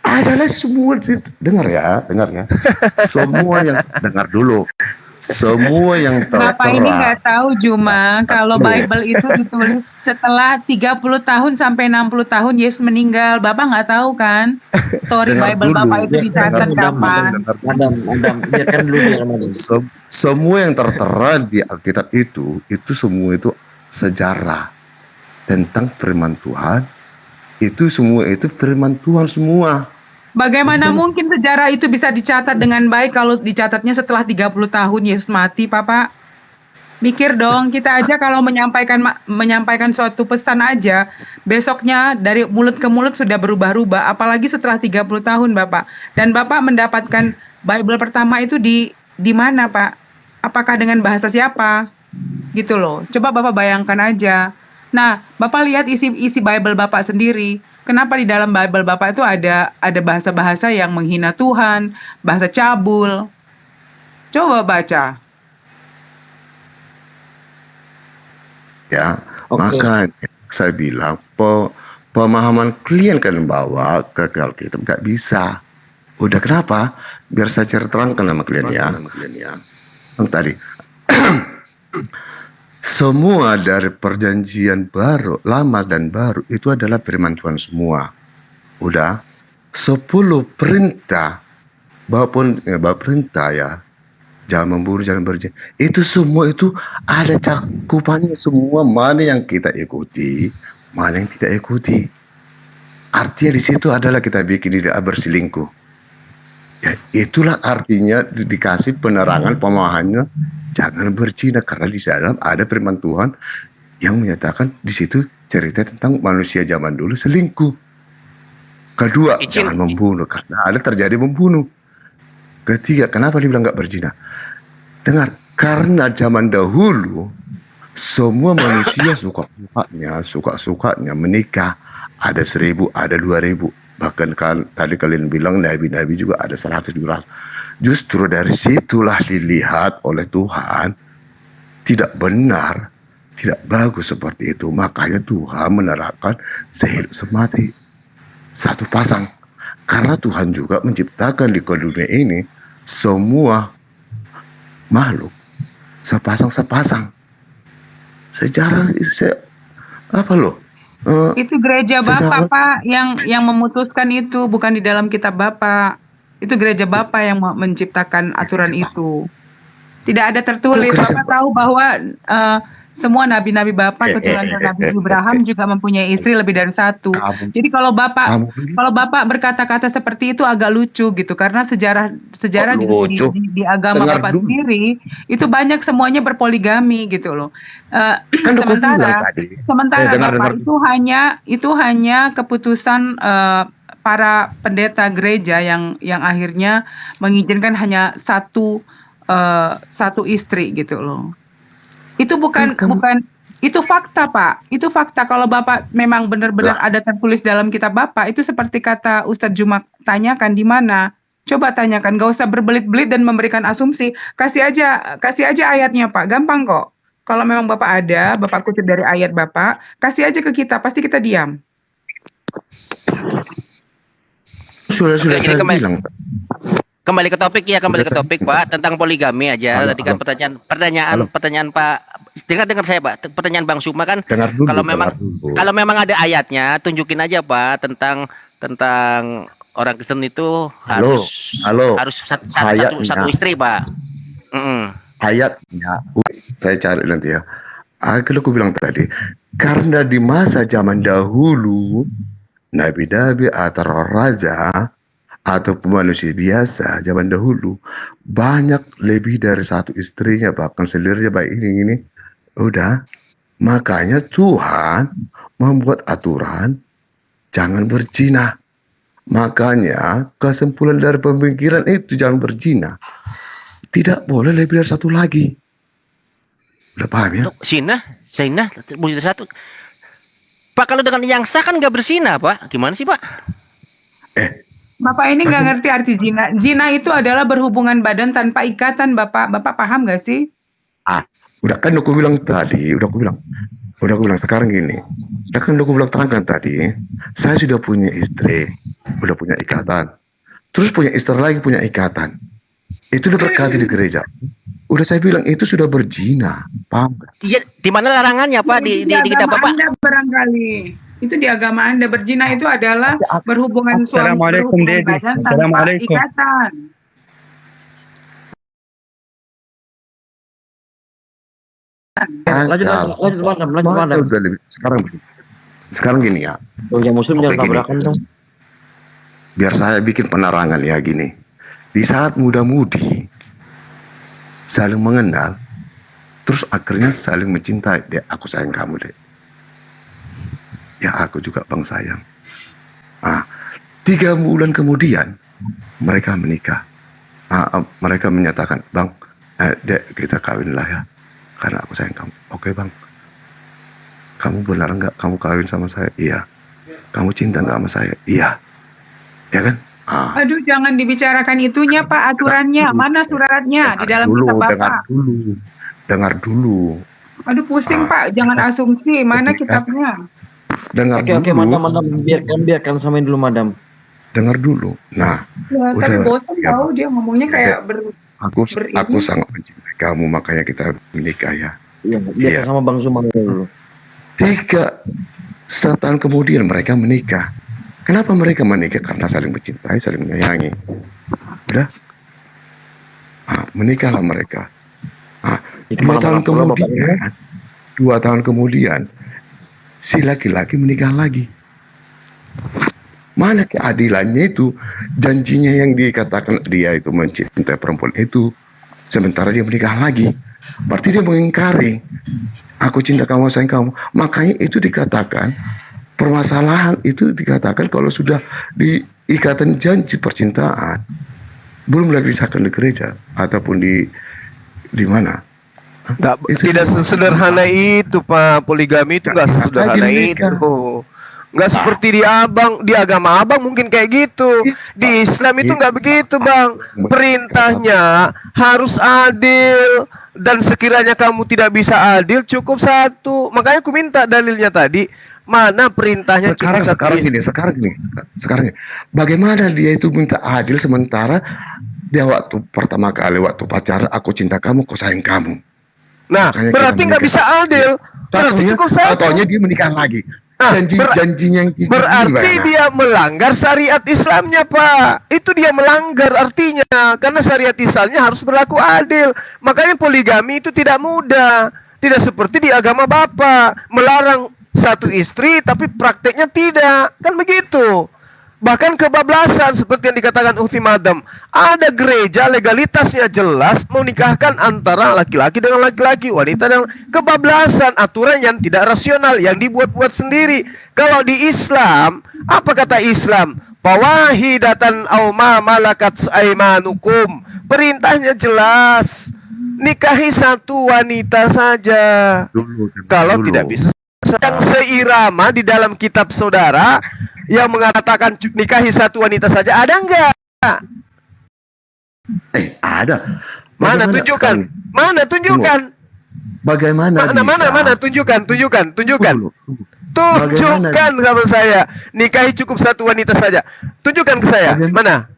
Adalah semua dengar ya. Semua yang dengar dulu. Semua yang Bapak ini tertera. nggak tahu Juma kalau Bible itu ditulis setelah 30 tahun sampai 60 tahun Yesus meninggal. Bapak nggak tahu kan? Story Dengar Bible dulu. Bapak itu dicatat Dengar dulu, kapan? Adam, biarkan dulu dia Ramadan. Semua yang tertera di Alkitab itu semua itu sejarah tentang firman Tuhan. Itu semua itu firman Tuhan semua. Bagaimana mungkin sejarah itu bisa dicatat dengan baik kalau dicatatnya setelah 30 tahun Yesus mati, Papa? Mikir dong, kita aja kalau menyampaikan suatu pesan aja, besoknya dari mulut ke mulut sudah berubah-ubah, apalagi setelah 30 tahun, Bapak. Dan Bapak mendapatkan Bible pertama itu di mana, Pak? Apakah dengan bahasa siapa? Gitu loh. Coba Bapak bayangkan aja. Nah, Bapak lihat isi Bible Bapak sendiri. Kenapa di dalam Bible Bapak itu ada bahasa-bahasa yang menghina Tuhan, bahasa cabul. Coba baca. Ya, maka saya bilang pemahaman kalian kan bawa ke Alkitab nggak bisa. Udah kenapa? Biar saya terangkan sama kalian ya. Yang tadi semua dari perjanjian baru, lama dan baru itu adalah firman Tuhan semua. Udah 10 perintah, bab perintah ya. Jangan memburu, jangan berzina. Itu semua itu ada cakupannya semua, mana yang kita ikuti, mana yang tidak ikuti. Artinya di situ adalah kita bikin tidak berselingkuh. Ya, itulah artinya dikasih penerangan pemahamannya. Jangan berzina karena di dalam ada firman Tuhan yang menyatakan di situ cerita tentang manusia zaman dulu selingkuh. Kedua, jangan membunuh karena ada terjadi membunuh. Ketiga, kenapa dibilang nggak berzina? Dengar, karena zaman dahulu semua manusia suka-sukanya menikah. Ada 1000, ada 2000. Bahkan tadi kalian bilang nabi-nabi juga ada 100, 200. Justru dari situlah dilihat oleh Tuhan tidak benar, tidak bagus seperti itu. Makanya Tuhan menerapkan sehidup semati satu pasang. Karena Tuhan juga menciptakan di dunia ini semua makhluk sepasang. Sejarah apa loh? Itu gereja Bapak, Pak, yang memutuskan itu, bukan di dalam kitab Bapak. Itu gereja Bapak yang menciptakan aturan itu. Tidak ada tertulis. Bapak tahu bahwa semua nabi-nabi Bapak, keturunan Nabi Ibrahim juga mempunyai istri lebih dari satu. Jadi kalau Bapak berkata-kata seperti itu agak lucu gitu, karena sejarah di agama Bapak sendiri itu banyak semuanya berpoligami gitu loh. Sementara Bapak itu hanya keputusan para pendeta gereja yang akhirnya mengizinkan hanya satu istri gitu loh. Itu bukan itu fakta, Pak. Itu fakta. Kalau Bapak memang benar-benar ada tertulis dalam kitab Bapak, itu seperti kata Ustadz Jumak, tanyakan di mana. Coba tanyakan, gak usah berbelit-belit dan memberikan asumsi. Kasih aja ayatnya, Pak. Gampang kok. Kalau memang Bapak ada, Bapak kutip dari ayat Bapak, kasih aja ke kita, pasti kita diam. Sudah Oke, saya bilang. Kembali ke topik ya, kembali ke topik Pak tentang poligami aja. Halo, Tadi kan pertanyaan Pak, dengar saya Pak, pertanyaan Bang Sukma kan, Dengar dulu, kalau memang ada ayatnya, tunjukin aja Pak tentang orang Kristen itu harus satu istri Pak. Ayatnya, saya cari nanti ya. Kalau aku bilang tadi, karena di masa zaman dahulu, nabi-nabi atau raja atau manusia biasa zaman dahulu banyak lebih dari satu istrinya, bahkan selirnya baik ini udah, makanya Tuhan membuat aturan jangan berzina. Makanya kesimpulan dari pemikiran itu jangan berzina, tidak boleh lebih dari satu lagi. Udah paham ya? Zina boleh satu Pak. Kalau dengan yang sah kan nggak berzina Pak, gimana sih Pak? Bapak ini nggak ngerti arti zina. Zina itu adalah berhubungan badan tanpa ikatan, Bapak. Bapak paham nggak sih? Udah kan aku bilang tadi, udah aku bilang sekarang gini. Udah kan aku bilang terangkan tadi, saya sudah punya istri, udah punya ikatan. Terus punya istri lagi punya ikatan. Itu udah berkati di gereja. Udah saya bilang itu sudah berzina, paham nggak? Iya, di mana larangannya Pak di kitab Bapak? Anda barangkali. Itu di agama Anda, berzina itu adalah berhubungan suami berhubungan badan tanpa ikatan. Lanjut madam. Sekarang gini ya. Yang muslim jangan Gini. tabrakan dong. Biar saya bikin penerangan ya gini. Di saat muda-mudi saling mengenal, terus akhirnya saling mencintai. Dek, aku sayang kamu, Dek. Ya, aku juga bang sayang. 3 bulan kemudian mereka menikah. Mereka menyatakan, Bang, Dek, kita kawinlah ya, karena aku sayang kamu. Oke bang, kamu benar nggak kamu kawin sama saya? Iya. Kamu cinta nggak sama saya? Iya. Ya kan? Aduh, jangan dibicarakan itunya, Pak, aturannya. Mana suratnya di dalam kitab Bapak? Dengar dulu. Aduh, pusing, Pak. Jangan asumsi. Mana kitabnya? Dengar dulu. Oke, madam, biarkan samain dulu, madam. Dengar dulu. Nah, Ya, tapi bosan ya, tahu dia ngomongnya kayak aku sangat mencintai kamu, makanya kita menikah ya. Iya, sama Bang Sumang dulu. 1 tahun kemudian mereka menikah. Kenapa mereka menikah? Karena saling mencintai, saling menyayangi. Udah, menikahlah mereka. 2 tahun kemudian, 2 tahun kemudian, si laki-laki menikah lagi. Mana keadilannya itu? Janjinya yang dikatakan dia itu mencintai perempuan itu, sementara dia menikah lagi. Berarti dia mengingkari, aku cinta kamu, sayang kamu. Makanya itu dikatakan, permasalahan itu dikatakan kalau sudah di ikatan janji percintaan, belum lagi disahkan di gereja ataupun di mana. Tidak sesederhana itu, Pak. Poligami itu nggak sesederhana itu. Nggak seperti di agama abang mungkin kayak gitu. Di Islam itu nggak begitu, Bang. Perintahnya harus adil, dan sekiranya kamu tidak bisa adil, cukup satu. Makanya aku minta dalilnya tadi. Mana perintahnya sekarang gini. Bagaimana dia itu minta adil sementara dia waktu pertama kali waktu pacaran, aku cinta kamu, aku sayang kamu. Nah, berarti nggak bisa adil. Berarti cukup satu. Contohnya dia menikah lagi. Janjinya yang berarti dia melanggar syariat Islamnya, Pak. Itu dia melanggar artinya, karena syariat Islamnya harus berlaku adil. Makanya poligami itu tidak mudah. Tidak seperti di agama Bapak, melarang satu istri tapi prakteknya tidak. Kan begitu. Bahkan kebablasan seperti yang dikatakan Uhti Madam. Ada gereja legalitasnya jelas menikahkan antara laki-laki dengan laki-laki, wanita dengan kebablasan, aturan yang tidak rasional yang dibuat-buat sendiri. Kalau di Islam, apa kata Islam? Fawahidatan aw ma malakat aimanukum. Perintahnya jelas. Nikahi satu wanita saja. Kalau tidak bisa yang seirama di dalam kitab saudara yang mengatakan nikahi satu wanita saja, ada enggak? Ada. Mana Bagaimana tunjukkan? sekarang? Mana tunjukkan? Bagaimana Mana bisa? tunjukkan. Tunggu. Tunjukkan sama saya. Nikahi cukup satu wanita saja. Tunjukkan ke saya. Mana?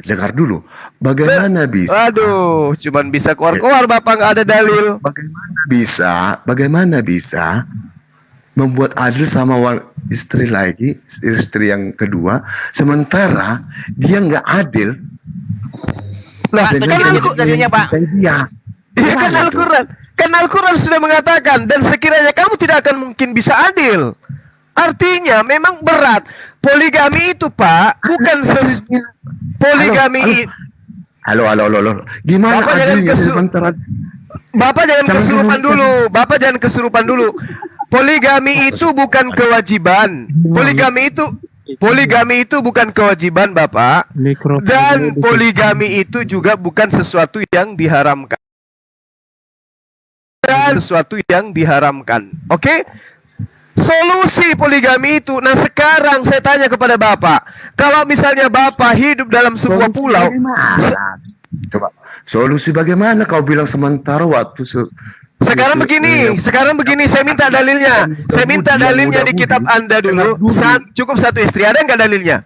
Dengar dulu. Bagaimana bisa? Aduh, cuman bisa keluar-keluar Bapak, nggak ada dalil. Bagaimana bisa membuat adil sama istri lagi, istri yang kedua, sementara dia nggak adil. Lah, Pak, kan tunjukin dalilnya, Pak. Dia. Iya, kan Gimana tuh? Al-Quran. Kan Al-Quran sudah mengatakan, dan sekiranya kamu tidak akan mungkin bisa adil. Artinya memang berat. Poligami itu, Pak, bukan poligami. Halo. Gimana Bapak jangan adilnya sementara Bapak jangan kesurupan dulu. Bapak jangan kesurupan dulu. Poligami itu bukan kewajiban. Poligami itu bukan kewajiban, Bapak. Dan poligami itu juga bukan sesuatu yang diharamkan. Oke? Solusi poligami itu. Nah, sekarang saya tanya kepada Bapak, kalau misalnya Bapak hidup dalam sebuah solusi pulau, bagaimana? Coba solusi bagaimana kau bilang sementara waktu sekarang begini, saya minta dalilnya. Saya minta dalilnya di kitab Anda dulu. Cukup satu istri, ada nggak dalilnya?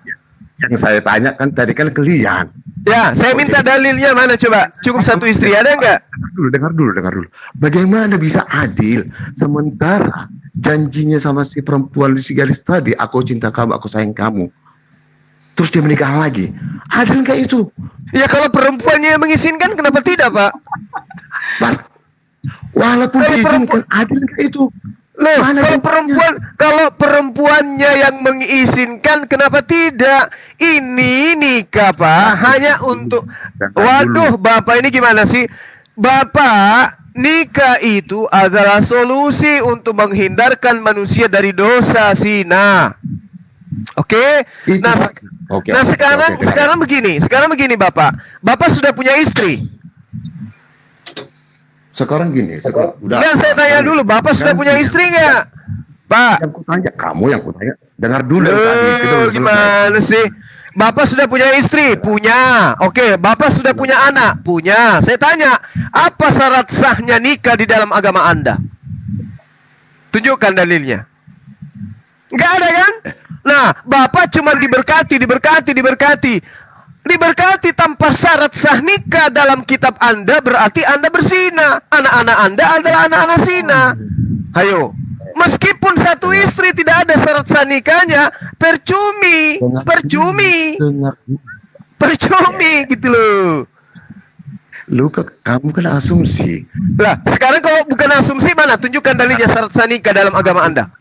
Yang saya tanya kan tadi kan kalian. Ya, saya minta dalilnya mana coba? Cukup satu istri, ada nggak? Dengar dulu. Bagaimana bisa adil sementara janjinya sama si perempuan di si garis tadi, aku cinta kamu, aku sayang kamu. Terus dia menikah lagi. Adil nggak itu? Ya kalau perempuannya yang mengizinkan, kenapa tidak, Pak? Walaupun Kalau diizinkan, adil nggak itu? Loh, Mana kalau perempuannya yang mengizinkan, kenapa tidak? Ini nikah, Pak, hanya untuk. Waduh, Bapak ini gimana sih? Bapak, nikah itu adalah solusi untuk menghindarkan manusia dari dosa zina. Oke? Nah, sekarang begini, Bapak. Bapak sudah punya istri. Sekarang udah. Nah, saya tanya dulu, Bapak sudah punya istri nggak, Pak? Yang kutanya, kamu yang kutanya. Dengar dulu yang tadi. Kita udah selesai. Gimana sih? Bapak sudah punya istri? Punya. Oke, Bapak sudah punya anak? Punya. Saya tanya, apa syarat sahnya nikah di dalam agama Anda? Tunjukkan dalilnya. Nggak ada kan? Nah, Bapak cuma diberkati. Diberkati tanpa syarat sah nikah dalam kitab Anda, berarti Anda berzina. Anak-anak Anda adalah anak-anak zina. Ayo. Meskipun satu istri tidak ada syarat sah nikahnya, percumi gitu loh. Kamu kan asumsi. Lah, sekarang kalau bukan asumsi, mana? Tunjukkan dalilnya syarat sah nikah dalam agama Anda.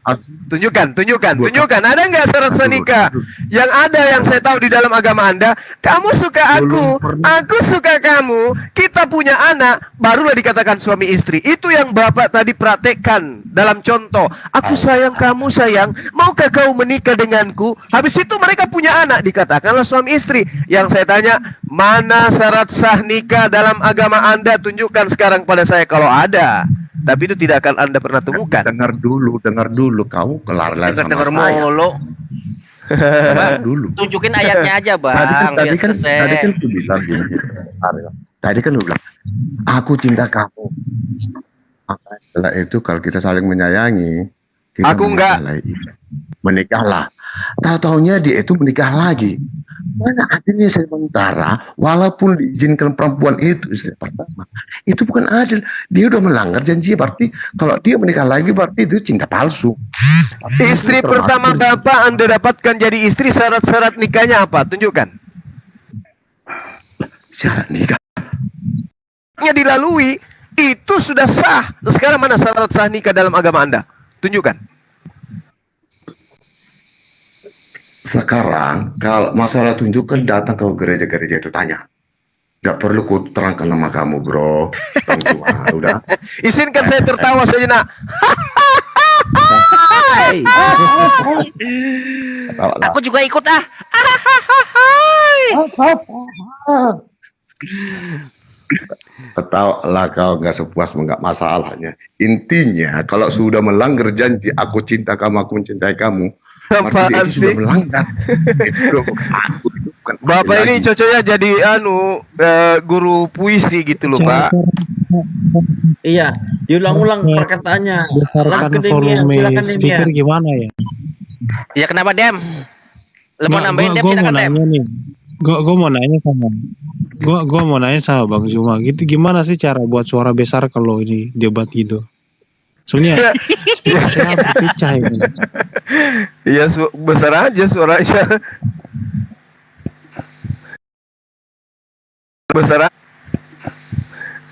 Tunjukkan. Ada nggak syarat sah nikah? Yang ada, yang saya tahu di dalam agama Anda, kamu suka aku suka kamu, kita punya anak, barulah dikatakan suami istri. Itu yang Bapak tadi praktekkan dalam contoh. Aku sayang kamu sayang, maukah kau menikah denganku? Habis itu mereka punya anak, dikatakanlah suami istri. Yang saya tanya, mana syarat sah nikah dalam agama Anda? Tunjukkan sekarang pada saya kalau ada. Tapi itu tidak akan Anda pernah temukan. Dengar dulu, kamu kelar-kelar sama Dengar saya. mulu. Dengar dulu. Tunjukin ayatnya aja, Bang. Tadi kan selesai. aku bilang gini. Tadi kan lu bilang, aku cinta kamu. Maka setelah itu kalau kita saling menyayangi, kita Aku enggak. Menikahlah. Tahu-taunya dia itu menikah lagi. Mana adilnya sementara, walaupun diizinkan perempuan itu istri pertama, itu bukan adil. Dia udah melanggar janji, berarti kalau dia menikah lagi berarti itu cinta palsu. Istri pertama Bapak Anda dapatkan jadi istri, syarat-syarat nikahnya apa? Tunjukkan. Syarat nikah Yang dilalui itu sudah sah. Sekarang mana syarat sah nikah dalam agama Anda? Tunjukkan. sekarang kalau masalah tunjukkan, datang ke gereja-gereja itu tanya. Gak perlu ku terangkan nama kamu, bro. Udah. Izinkan saya tertawa saja, nak. Ketawalah. Aku juga ikut ah. Ketawalah kau, nggak sepuas nggak masalahnya. Intinya kalau sudah melanggar janji aku cinta kamu, aku mencintai kamu, berarti dia Apaan itu sudah sih? melanggar. Itu loh, aku itu bukan Bapak adil ini lagi. cocoknya jadi guru puisi gitu loh, Pak. Iya, diulang-ulang perkataannya. Berdasarkan Silakan, volume Demia. speaker gimana ya? Ya kenapa Dem? Lo mau Nggak, nambahin Dem, gua mau silakan Dem. nanya nih. Gua mau nanya sama gua mau nanya sama Bang Zuma. Gitu gimana sih cara buat suara besar kalau ini debat gitu? Soalnya speaker saya berpecah ini. Iya, besar aja suaranya. Besar.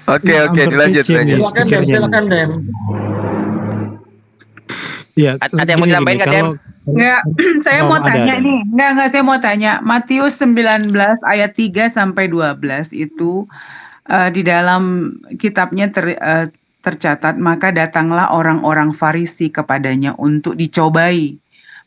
Oke, Iya, oke, hampir dilanjut, pitching nih. lanjut. Silakan Dem. Iya, Ada yang mau gini, ditambahin nggak, Dem? Enggak, saya Oh, mau ada, tanya ada. nih. Enggak, saya mau tanya. Matius 19 ayat 3 sampai 12 itu di dalam kitabnya tercatat, maka datanglah orang-orang Farisi kepadanya untuk dicobai.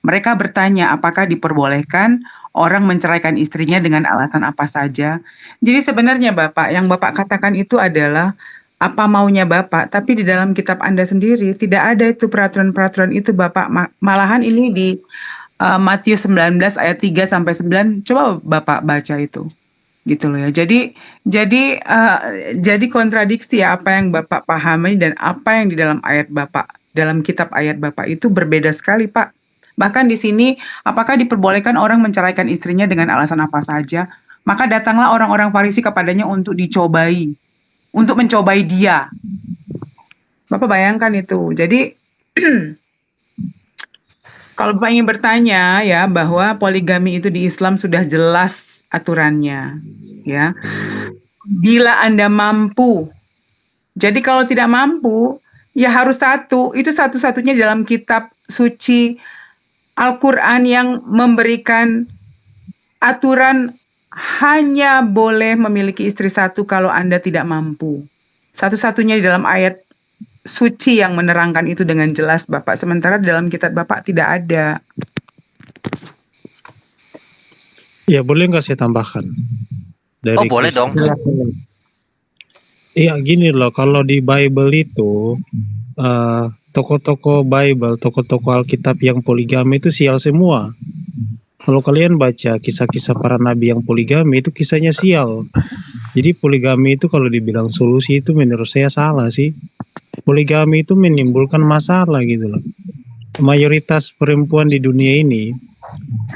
Mereka bertanya, apakah diperbolehkan orang menceraikan istrinya dengan alasan apa saja? Jadi sebenarnya Bapak, yang Bapak katakan itu adalah apa maunya Bapak, tapi di dalam kitab Anda sendiri tidak ada itu peraturan-peraturan itu Bapak. Malahan ini di Matius 19 ayat 3 sampai 9, coba Bapak baca itu. Gitu loh ya. Jadi kontradiksi ya, apa yang Bapak pahami dan apa yang di dalam ayat Bapak, dalam kitab ayat Bapak itu berbeda sekali, Pak. Bahkan di sini, apakah diperbolehkan orang menceraikan istrinya dengan alasan apa saja? Maka datanglah orang-orang Farisi kepadanya untuk dicobai, untuk mencobai dia. Bapak bayangkan itu. Jadi kalau Bapak ingin bertanya ya bahwa poligami itu di Islam sudah jelas aturannya, ya. Bila Anda mampu. Jadi kalau tidak mampu, ya harus satu. Itu satu-satunya di dalam kitab suci Al-Quran yang memberikan aturan hanya boleh memiliki istri satu kalau Anda tidak mampu. Satu-satunya di dalam ayat suci yang menerangkan itu dengan jelas, Bapak. Sementara di dalam kitab Bapak tidak ada. Ya, boleh nggak saya tambahkan? Oh, boleh dong. Iya, gini loh, kalau di Bible itu toko-toko Bible, toko-toko Alkitab yang poligami itu sial semua. Kalau kalian baca kisah-kisah para nabi yang poligami itu kisahnya sial. Jadi poligami itu kalau dibilang solusi itu menurut saya salah sih. Poligami itu menimbulkan masalah gitu loh. Mayoritas perempuan di dunia ini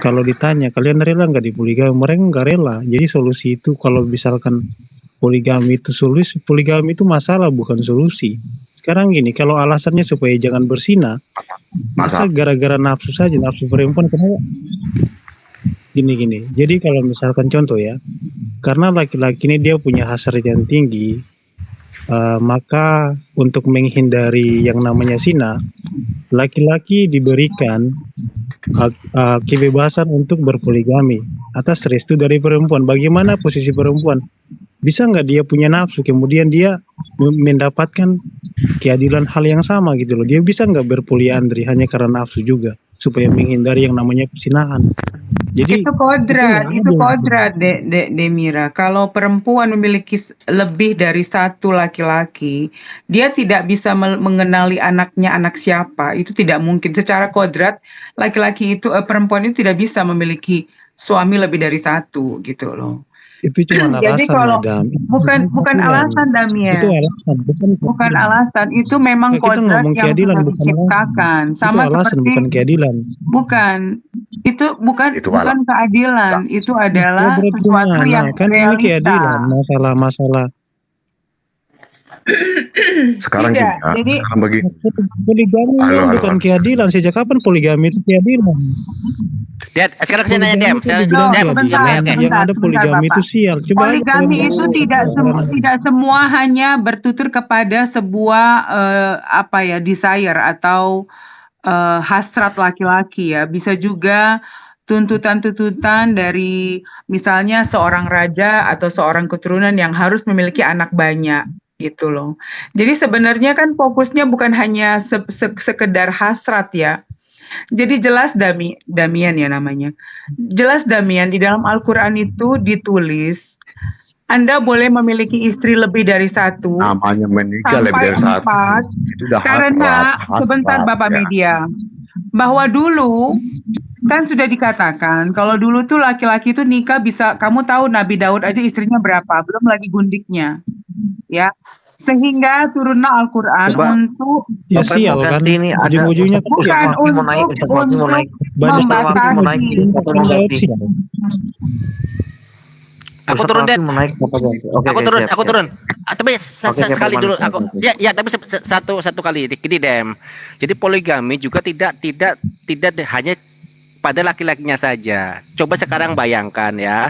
kalau ditanya kalian rela nggak dipoligami, mereka nggak rela. Jadi solusi itu kalau misalkan poligami itu solusi, poligami itu masalah bukan solusi. Sekarang gini, kalau alasannya supaya jangan berzina, masa gara-gara nafsu saja, nafsu perempuan, kenapa? Gini. Jadi kalau misalkan contoh ya, karena laki-laki ini dia punya hasrat yang tinggi, maka untuk menghindari yang namanya zina, laki-laki diberikan kebebasan untuk berpoligami atas restu dari perempuan. Bagaimana posisi perempuan? Bisa nggak dia punya nafsu, kemudian dia mendapatkan keadilan hal yang sama gitu loh. Dia bisa nggak berpoliandri hanya karena nafsu juga, supaya menghindari yang namanya perzinahan. Jadi itu kodrat, Demira. Kalau perempuan memiliki lebih dari satu laki-laki, dia tidak bisa mengenali anaknya anak siapa. Itu tidak mungkin. Secara kodrat, laki-laki itu perempuan itu tidak bisa memiliki suami lebih dari satu gitu loh. itu cuma Jadi alasan, kalau madam. bukan alasan, Damia. Itu alasan, Bukan alasan. Itu memang kita kodrat ngomong yang keadilan, sudah bukan diciptakan. itu Sama alasan, seperti bukan keadilan. bukan. Itu bukan keadilan. Itu adalah Kodrat sesuatu gimana? yang Kan ini realita. keadilan, masalah Sekarang Tidak, gini, jadi sekarang begini. poligami bukan keadilan. Sejak kapan poligami itu keadilan? Dia sekarang saya nanya Dem. Saya Dibilang Dem. keadilan, Oke. yang ada poligami itu Bapak. sial. Coba aja Poligami kalian itu baca. tidak semua hanya bertutur kepada sebuah desire atau hasrat laki-laki ya. Bisa juga tuntutan-tuntutan dari misalnya seorang raja atau seorang keturunan yang harus memiliki anak banyak gitu loh. Jadi sebenarnya kan fokusnya bukan hanya sekedar hasrat ya. Jadi jelas Damian ya namanya. Jelas Damian di dalam Al-Qur'an itu ditulis Anda boleh memiliki istri lebih dari satu Namanya meninggal lebih sampai dari satu. empat Itu udah karena sebentar hasrat, Bapak ya. Media bahwa dulu kan sudah dikatakan kalau dulu tuh laki-laki itu nikah bisa kamu tahu Nabi Daud aja istrinya berapa belum lagi gundiknya ya sehingga turunlah Al-Qur'an Coba. untuk Ya Bapak sial mau kan. ganti ini, ada Ujung-ujungnya Ustaz bukan Waki mau naik, Ustaz Waki mau naik. Banyak Ustaz Waki mau naik, membatasi Bapak mau Daud ganti. sial. Aku Ustaz turun, Waki Dad. mau naik, Bapak ganti. Oke, Aku oke, turun, siap, aku siap. turun. Tapi Oke, siap, sekali Bapak dulu. Manes. Aku ya, tapi satu kali. Gini, Dem. Jadi poligami juga tidak hanya pada laki-lakinya saja. Coba sekarang bayangkan ya.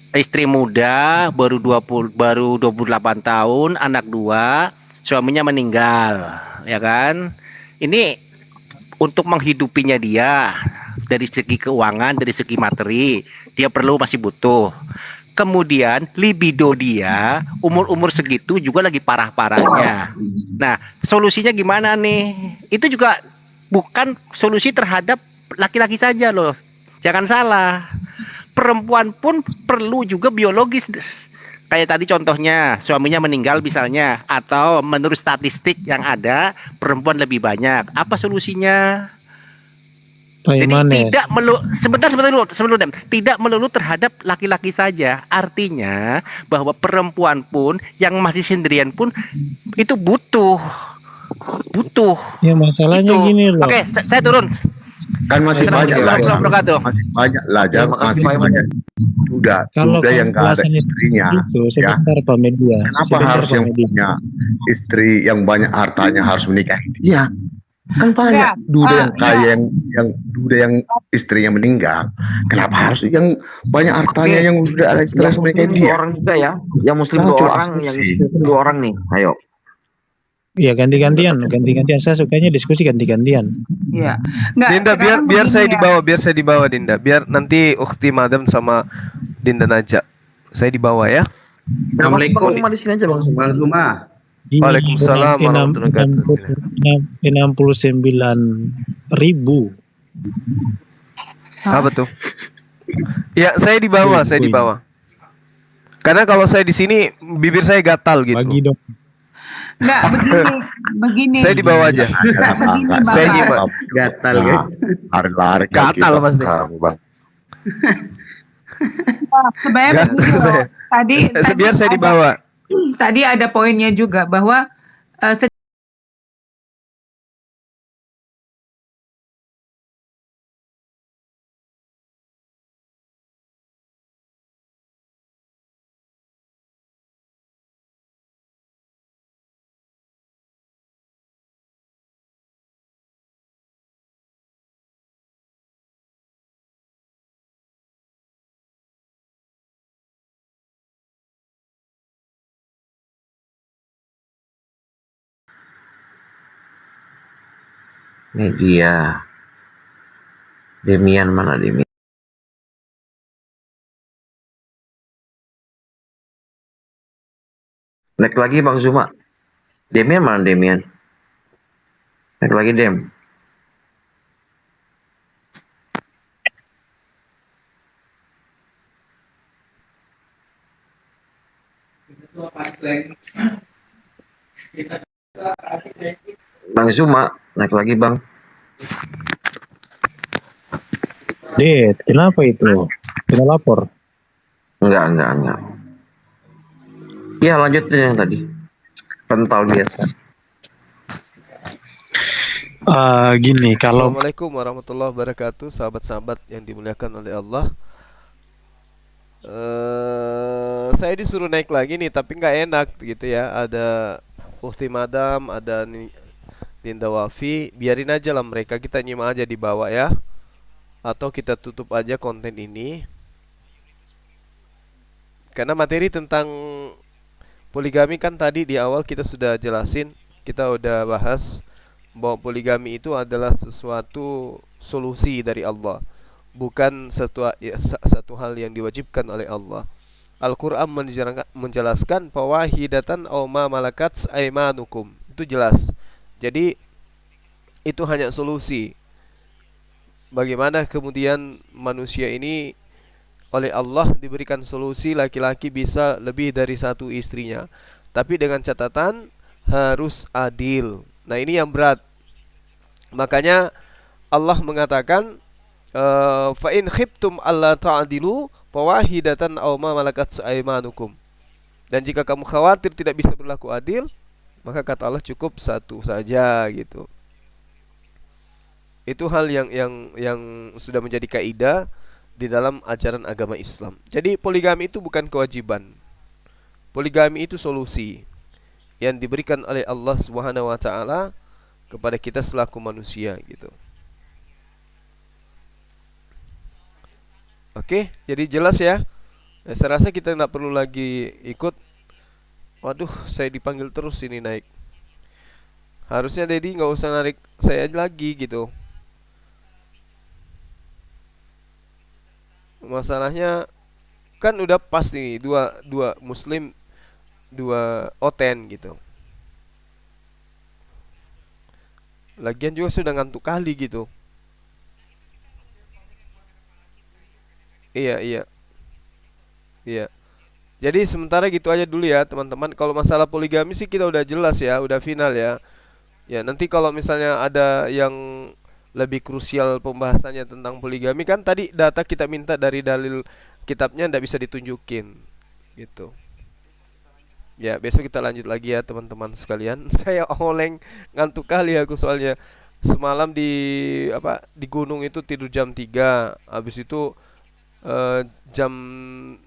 Istri muda baru 28 tahun, anak 2, suaminya meninggal, ya kan? Ini untuk menghidupinya dia dari segi keuangan, dari segi materi, dia masih butuh. Kemudian libido dia umur-umur segitu juga lagi parah-parahnya. Nah, solusinya gimana nih? Itu juga bukan solusi terhadap laki-laki saja loh. Jangan salah. Perempuan pun perlu juga biologis. Kayak tadi contohnya, suaminya meninggal misalnya, atau menurut statistik yang ada, perempuan lebih banyak. Apa solusinya? Pak Jadi Manes. tidak sebentar dulu, sebelum Dem. Tidak melulu terhadap laki-laki saja. Artinya bahwa perempuan pun yang masih sendirian pun itu butuh. Ya masalahnya Itu. gini loh. Oke, saya turun. Kan masih banyak lah, Assalamualaikum. masih banyak lah, Terima kasih, masih Pak Iman. banyak Kalau duda yang nggak ada penjelasan istrinya, itu ya. sebentar Pak Media. Kenapa Sebentar, harus Pak yang Media. punya istri yang banyak hartanya harus menikahi dia? Kan banyak Ya, duda yang ya. kaya yang duda yang istrinya meninggal. Kenapa harus yang banyak hartanya Oke. yang sudah ada istri Yang harus muslim menikahi 2 dia? orang juga ya. Yang muslim Jangan 2 cuma orang, yang asumsi. Kristen 2 orang nih. Ayo. Ya ganti-gantian. Saya sukanya diskusi ganti-gantian. ya. Nggak, Dinda sekarang biar begini ya. biar saya dibawa Dinda. Biar nanti Ukti Madam sama Dinda Najak. Saya dibawa ya. Bang Zuma di sini aja Bang Zuma. Ini Waalaikumsalam warahmatullahi wabarakatuh. 69.000. Apa tuh? Ya, saya dibawa, saya dibawa. Karena kalau saya di sini bibir saya gatal gitu. Bagi dong. Nggak, begini. Saya dibawa aja. Enggak, Saya nyimak. Gatal, guys. Lari-lari Gatal, Mas. Bang. Sebenarnya Gatal begini loh. saya. Tadi Biar saya ada- dibawa. Tadi ada poinnya juga bahwa Media. Demian mana Demian? Naik lagi Bang Zuma. Demian mana Demian? Naik lagi Dem. Bang Zuma, naik lagi Bang. Det, kenapa itu? Kita lapor. Enggak. Ya lanjutin yang tadi. Kental biasa. Gini, kalau Assalamualaikum warahmatullahi wabarakatuh, sahabat-sahabat yang dimuliakan oleh Allah. Saya disuruh naik lagi nih, tapi nggak enak gitu ya. Ada Ukti Madam, ada Dinda Wafi. Biarin aja lah mereka, kita nyimak aja di bawah ya. Atau kita tutup aja konten ini. Karena materi tentang poligami kan tadi di awal kita sudah jelasin, kita udah bahas bahwa poligami itu adalah sesuatu solusi dari Allah, bukan satu hal yang diwajibkan oleh Allah. Al-Quran menjelaskan fawahidatan aw ma malakat aimanukum, itu jelas. Jadi itu hanya solusi. bagaimana kemudian manusia ini oleh Allah diberikan solusi laki-laki bisa lebih dari satu istrinya, tapi dengan catatan harus adil. Nah, ini yang berat. Makanya Allah mengatakan fa in khiftum alla ta'dilu fawahidatan aw ma malakat aymanukum. Dan jika kamu khawatir tidak bisa berlaku adil, maka kata Allah cukup satu saja gitu. Itu hal yang sudah menjadi kaidah di dalam ajaran agama Islam. Jadi poligami itu bukan kewajiban. Poligami itu solusi yang diberikan oleh Allah Subhanahu wa taala kepada kita selaku manusia gitu. Oke, jadi jelas ya. Saya rasa kita tidak perlu lagi ikut. Waduh, saya dipanggil terus ini naik. Harusnya Dedi nggak usah narik saya lagi gitu. Masalahnya kan udah pas nih dua muslim, dua oten gitu. Lagian juga sudah ngantuk kali gitu. Iya, iya. Iya. Jadi sementara gitu aja dulu ya teman-teman. Kalau masalah poligami sih kita udah jelas ya, udah final ya. Ya, nanti kalau misalnya ada yang lebih krusial pembahasannya tentang poligami, kan tadi data kita minta dari dalil kitabnya ndak bisa ditunjukin gitu. Ya, besok kita lanjut lagi ya teman-teman sekalian. Saya oleng, ngantuk kali aku soalnya. Semalam di gunung itu tidur jam 3. Habis itu jam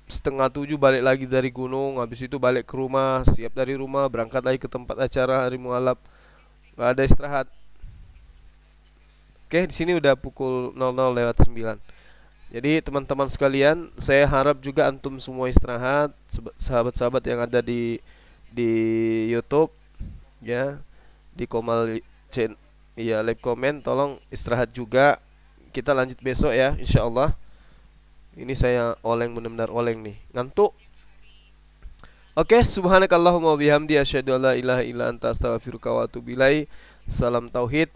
setengah 7 balik lagi dari gunung. Habis itu balik ke rumah, siap dari rumah berangkat lagi ke tempat acara hari mualaf. Gak ada istirahat. Oke, di sini udah pukul 00:09. Jadi teman-teman sekalian, saya harap juga antum semua istirahat, sahabat-sahabat yang ada di YouTube ya, di Komal ya, live comment, tolong istirahat juga. Kita lanjut besok ya, insyaallah. Ini saya oleng, benar-benar oleng nih, ngantuk. Oke, subhanakallahumma wabihamdi asyhadu alla ilaha illa anta astaghfiruka wa atubu ilaik. Salam tauhid,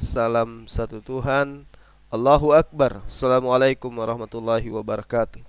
salam satu Tuhan. Allahu akbar. Assalamualaikum warahmatullahi wabarakatuh.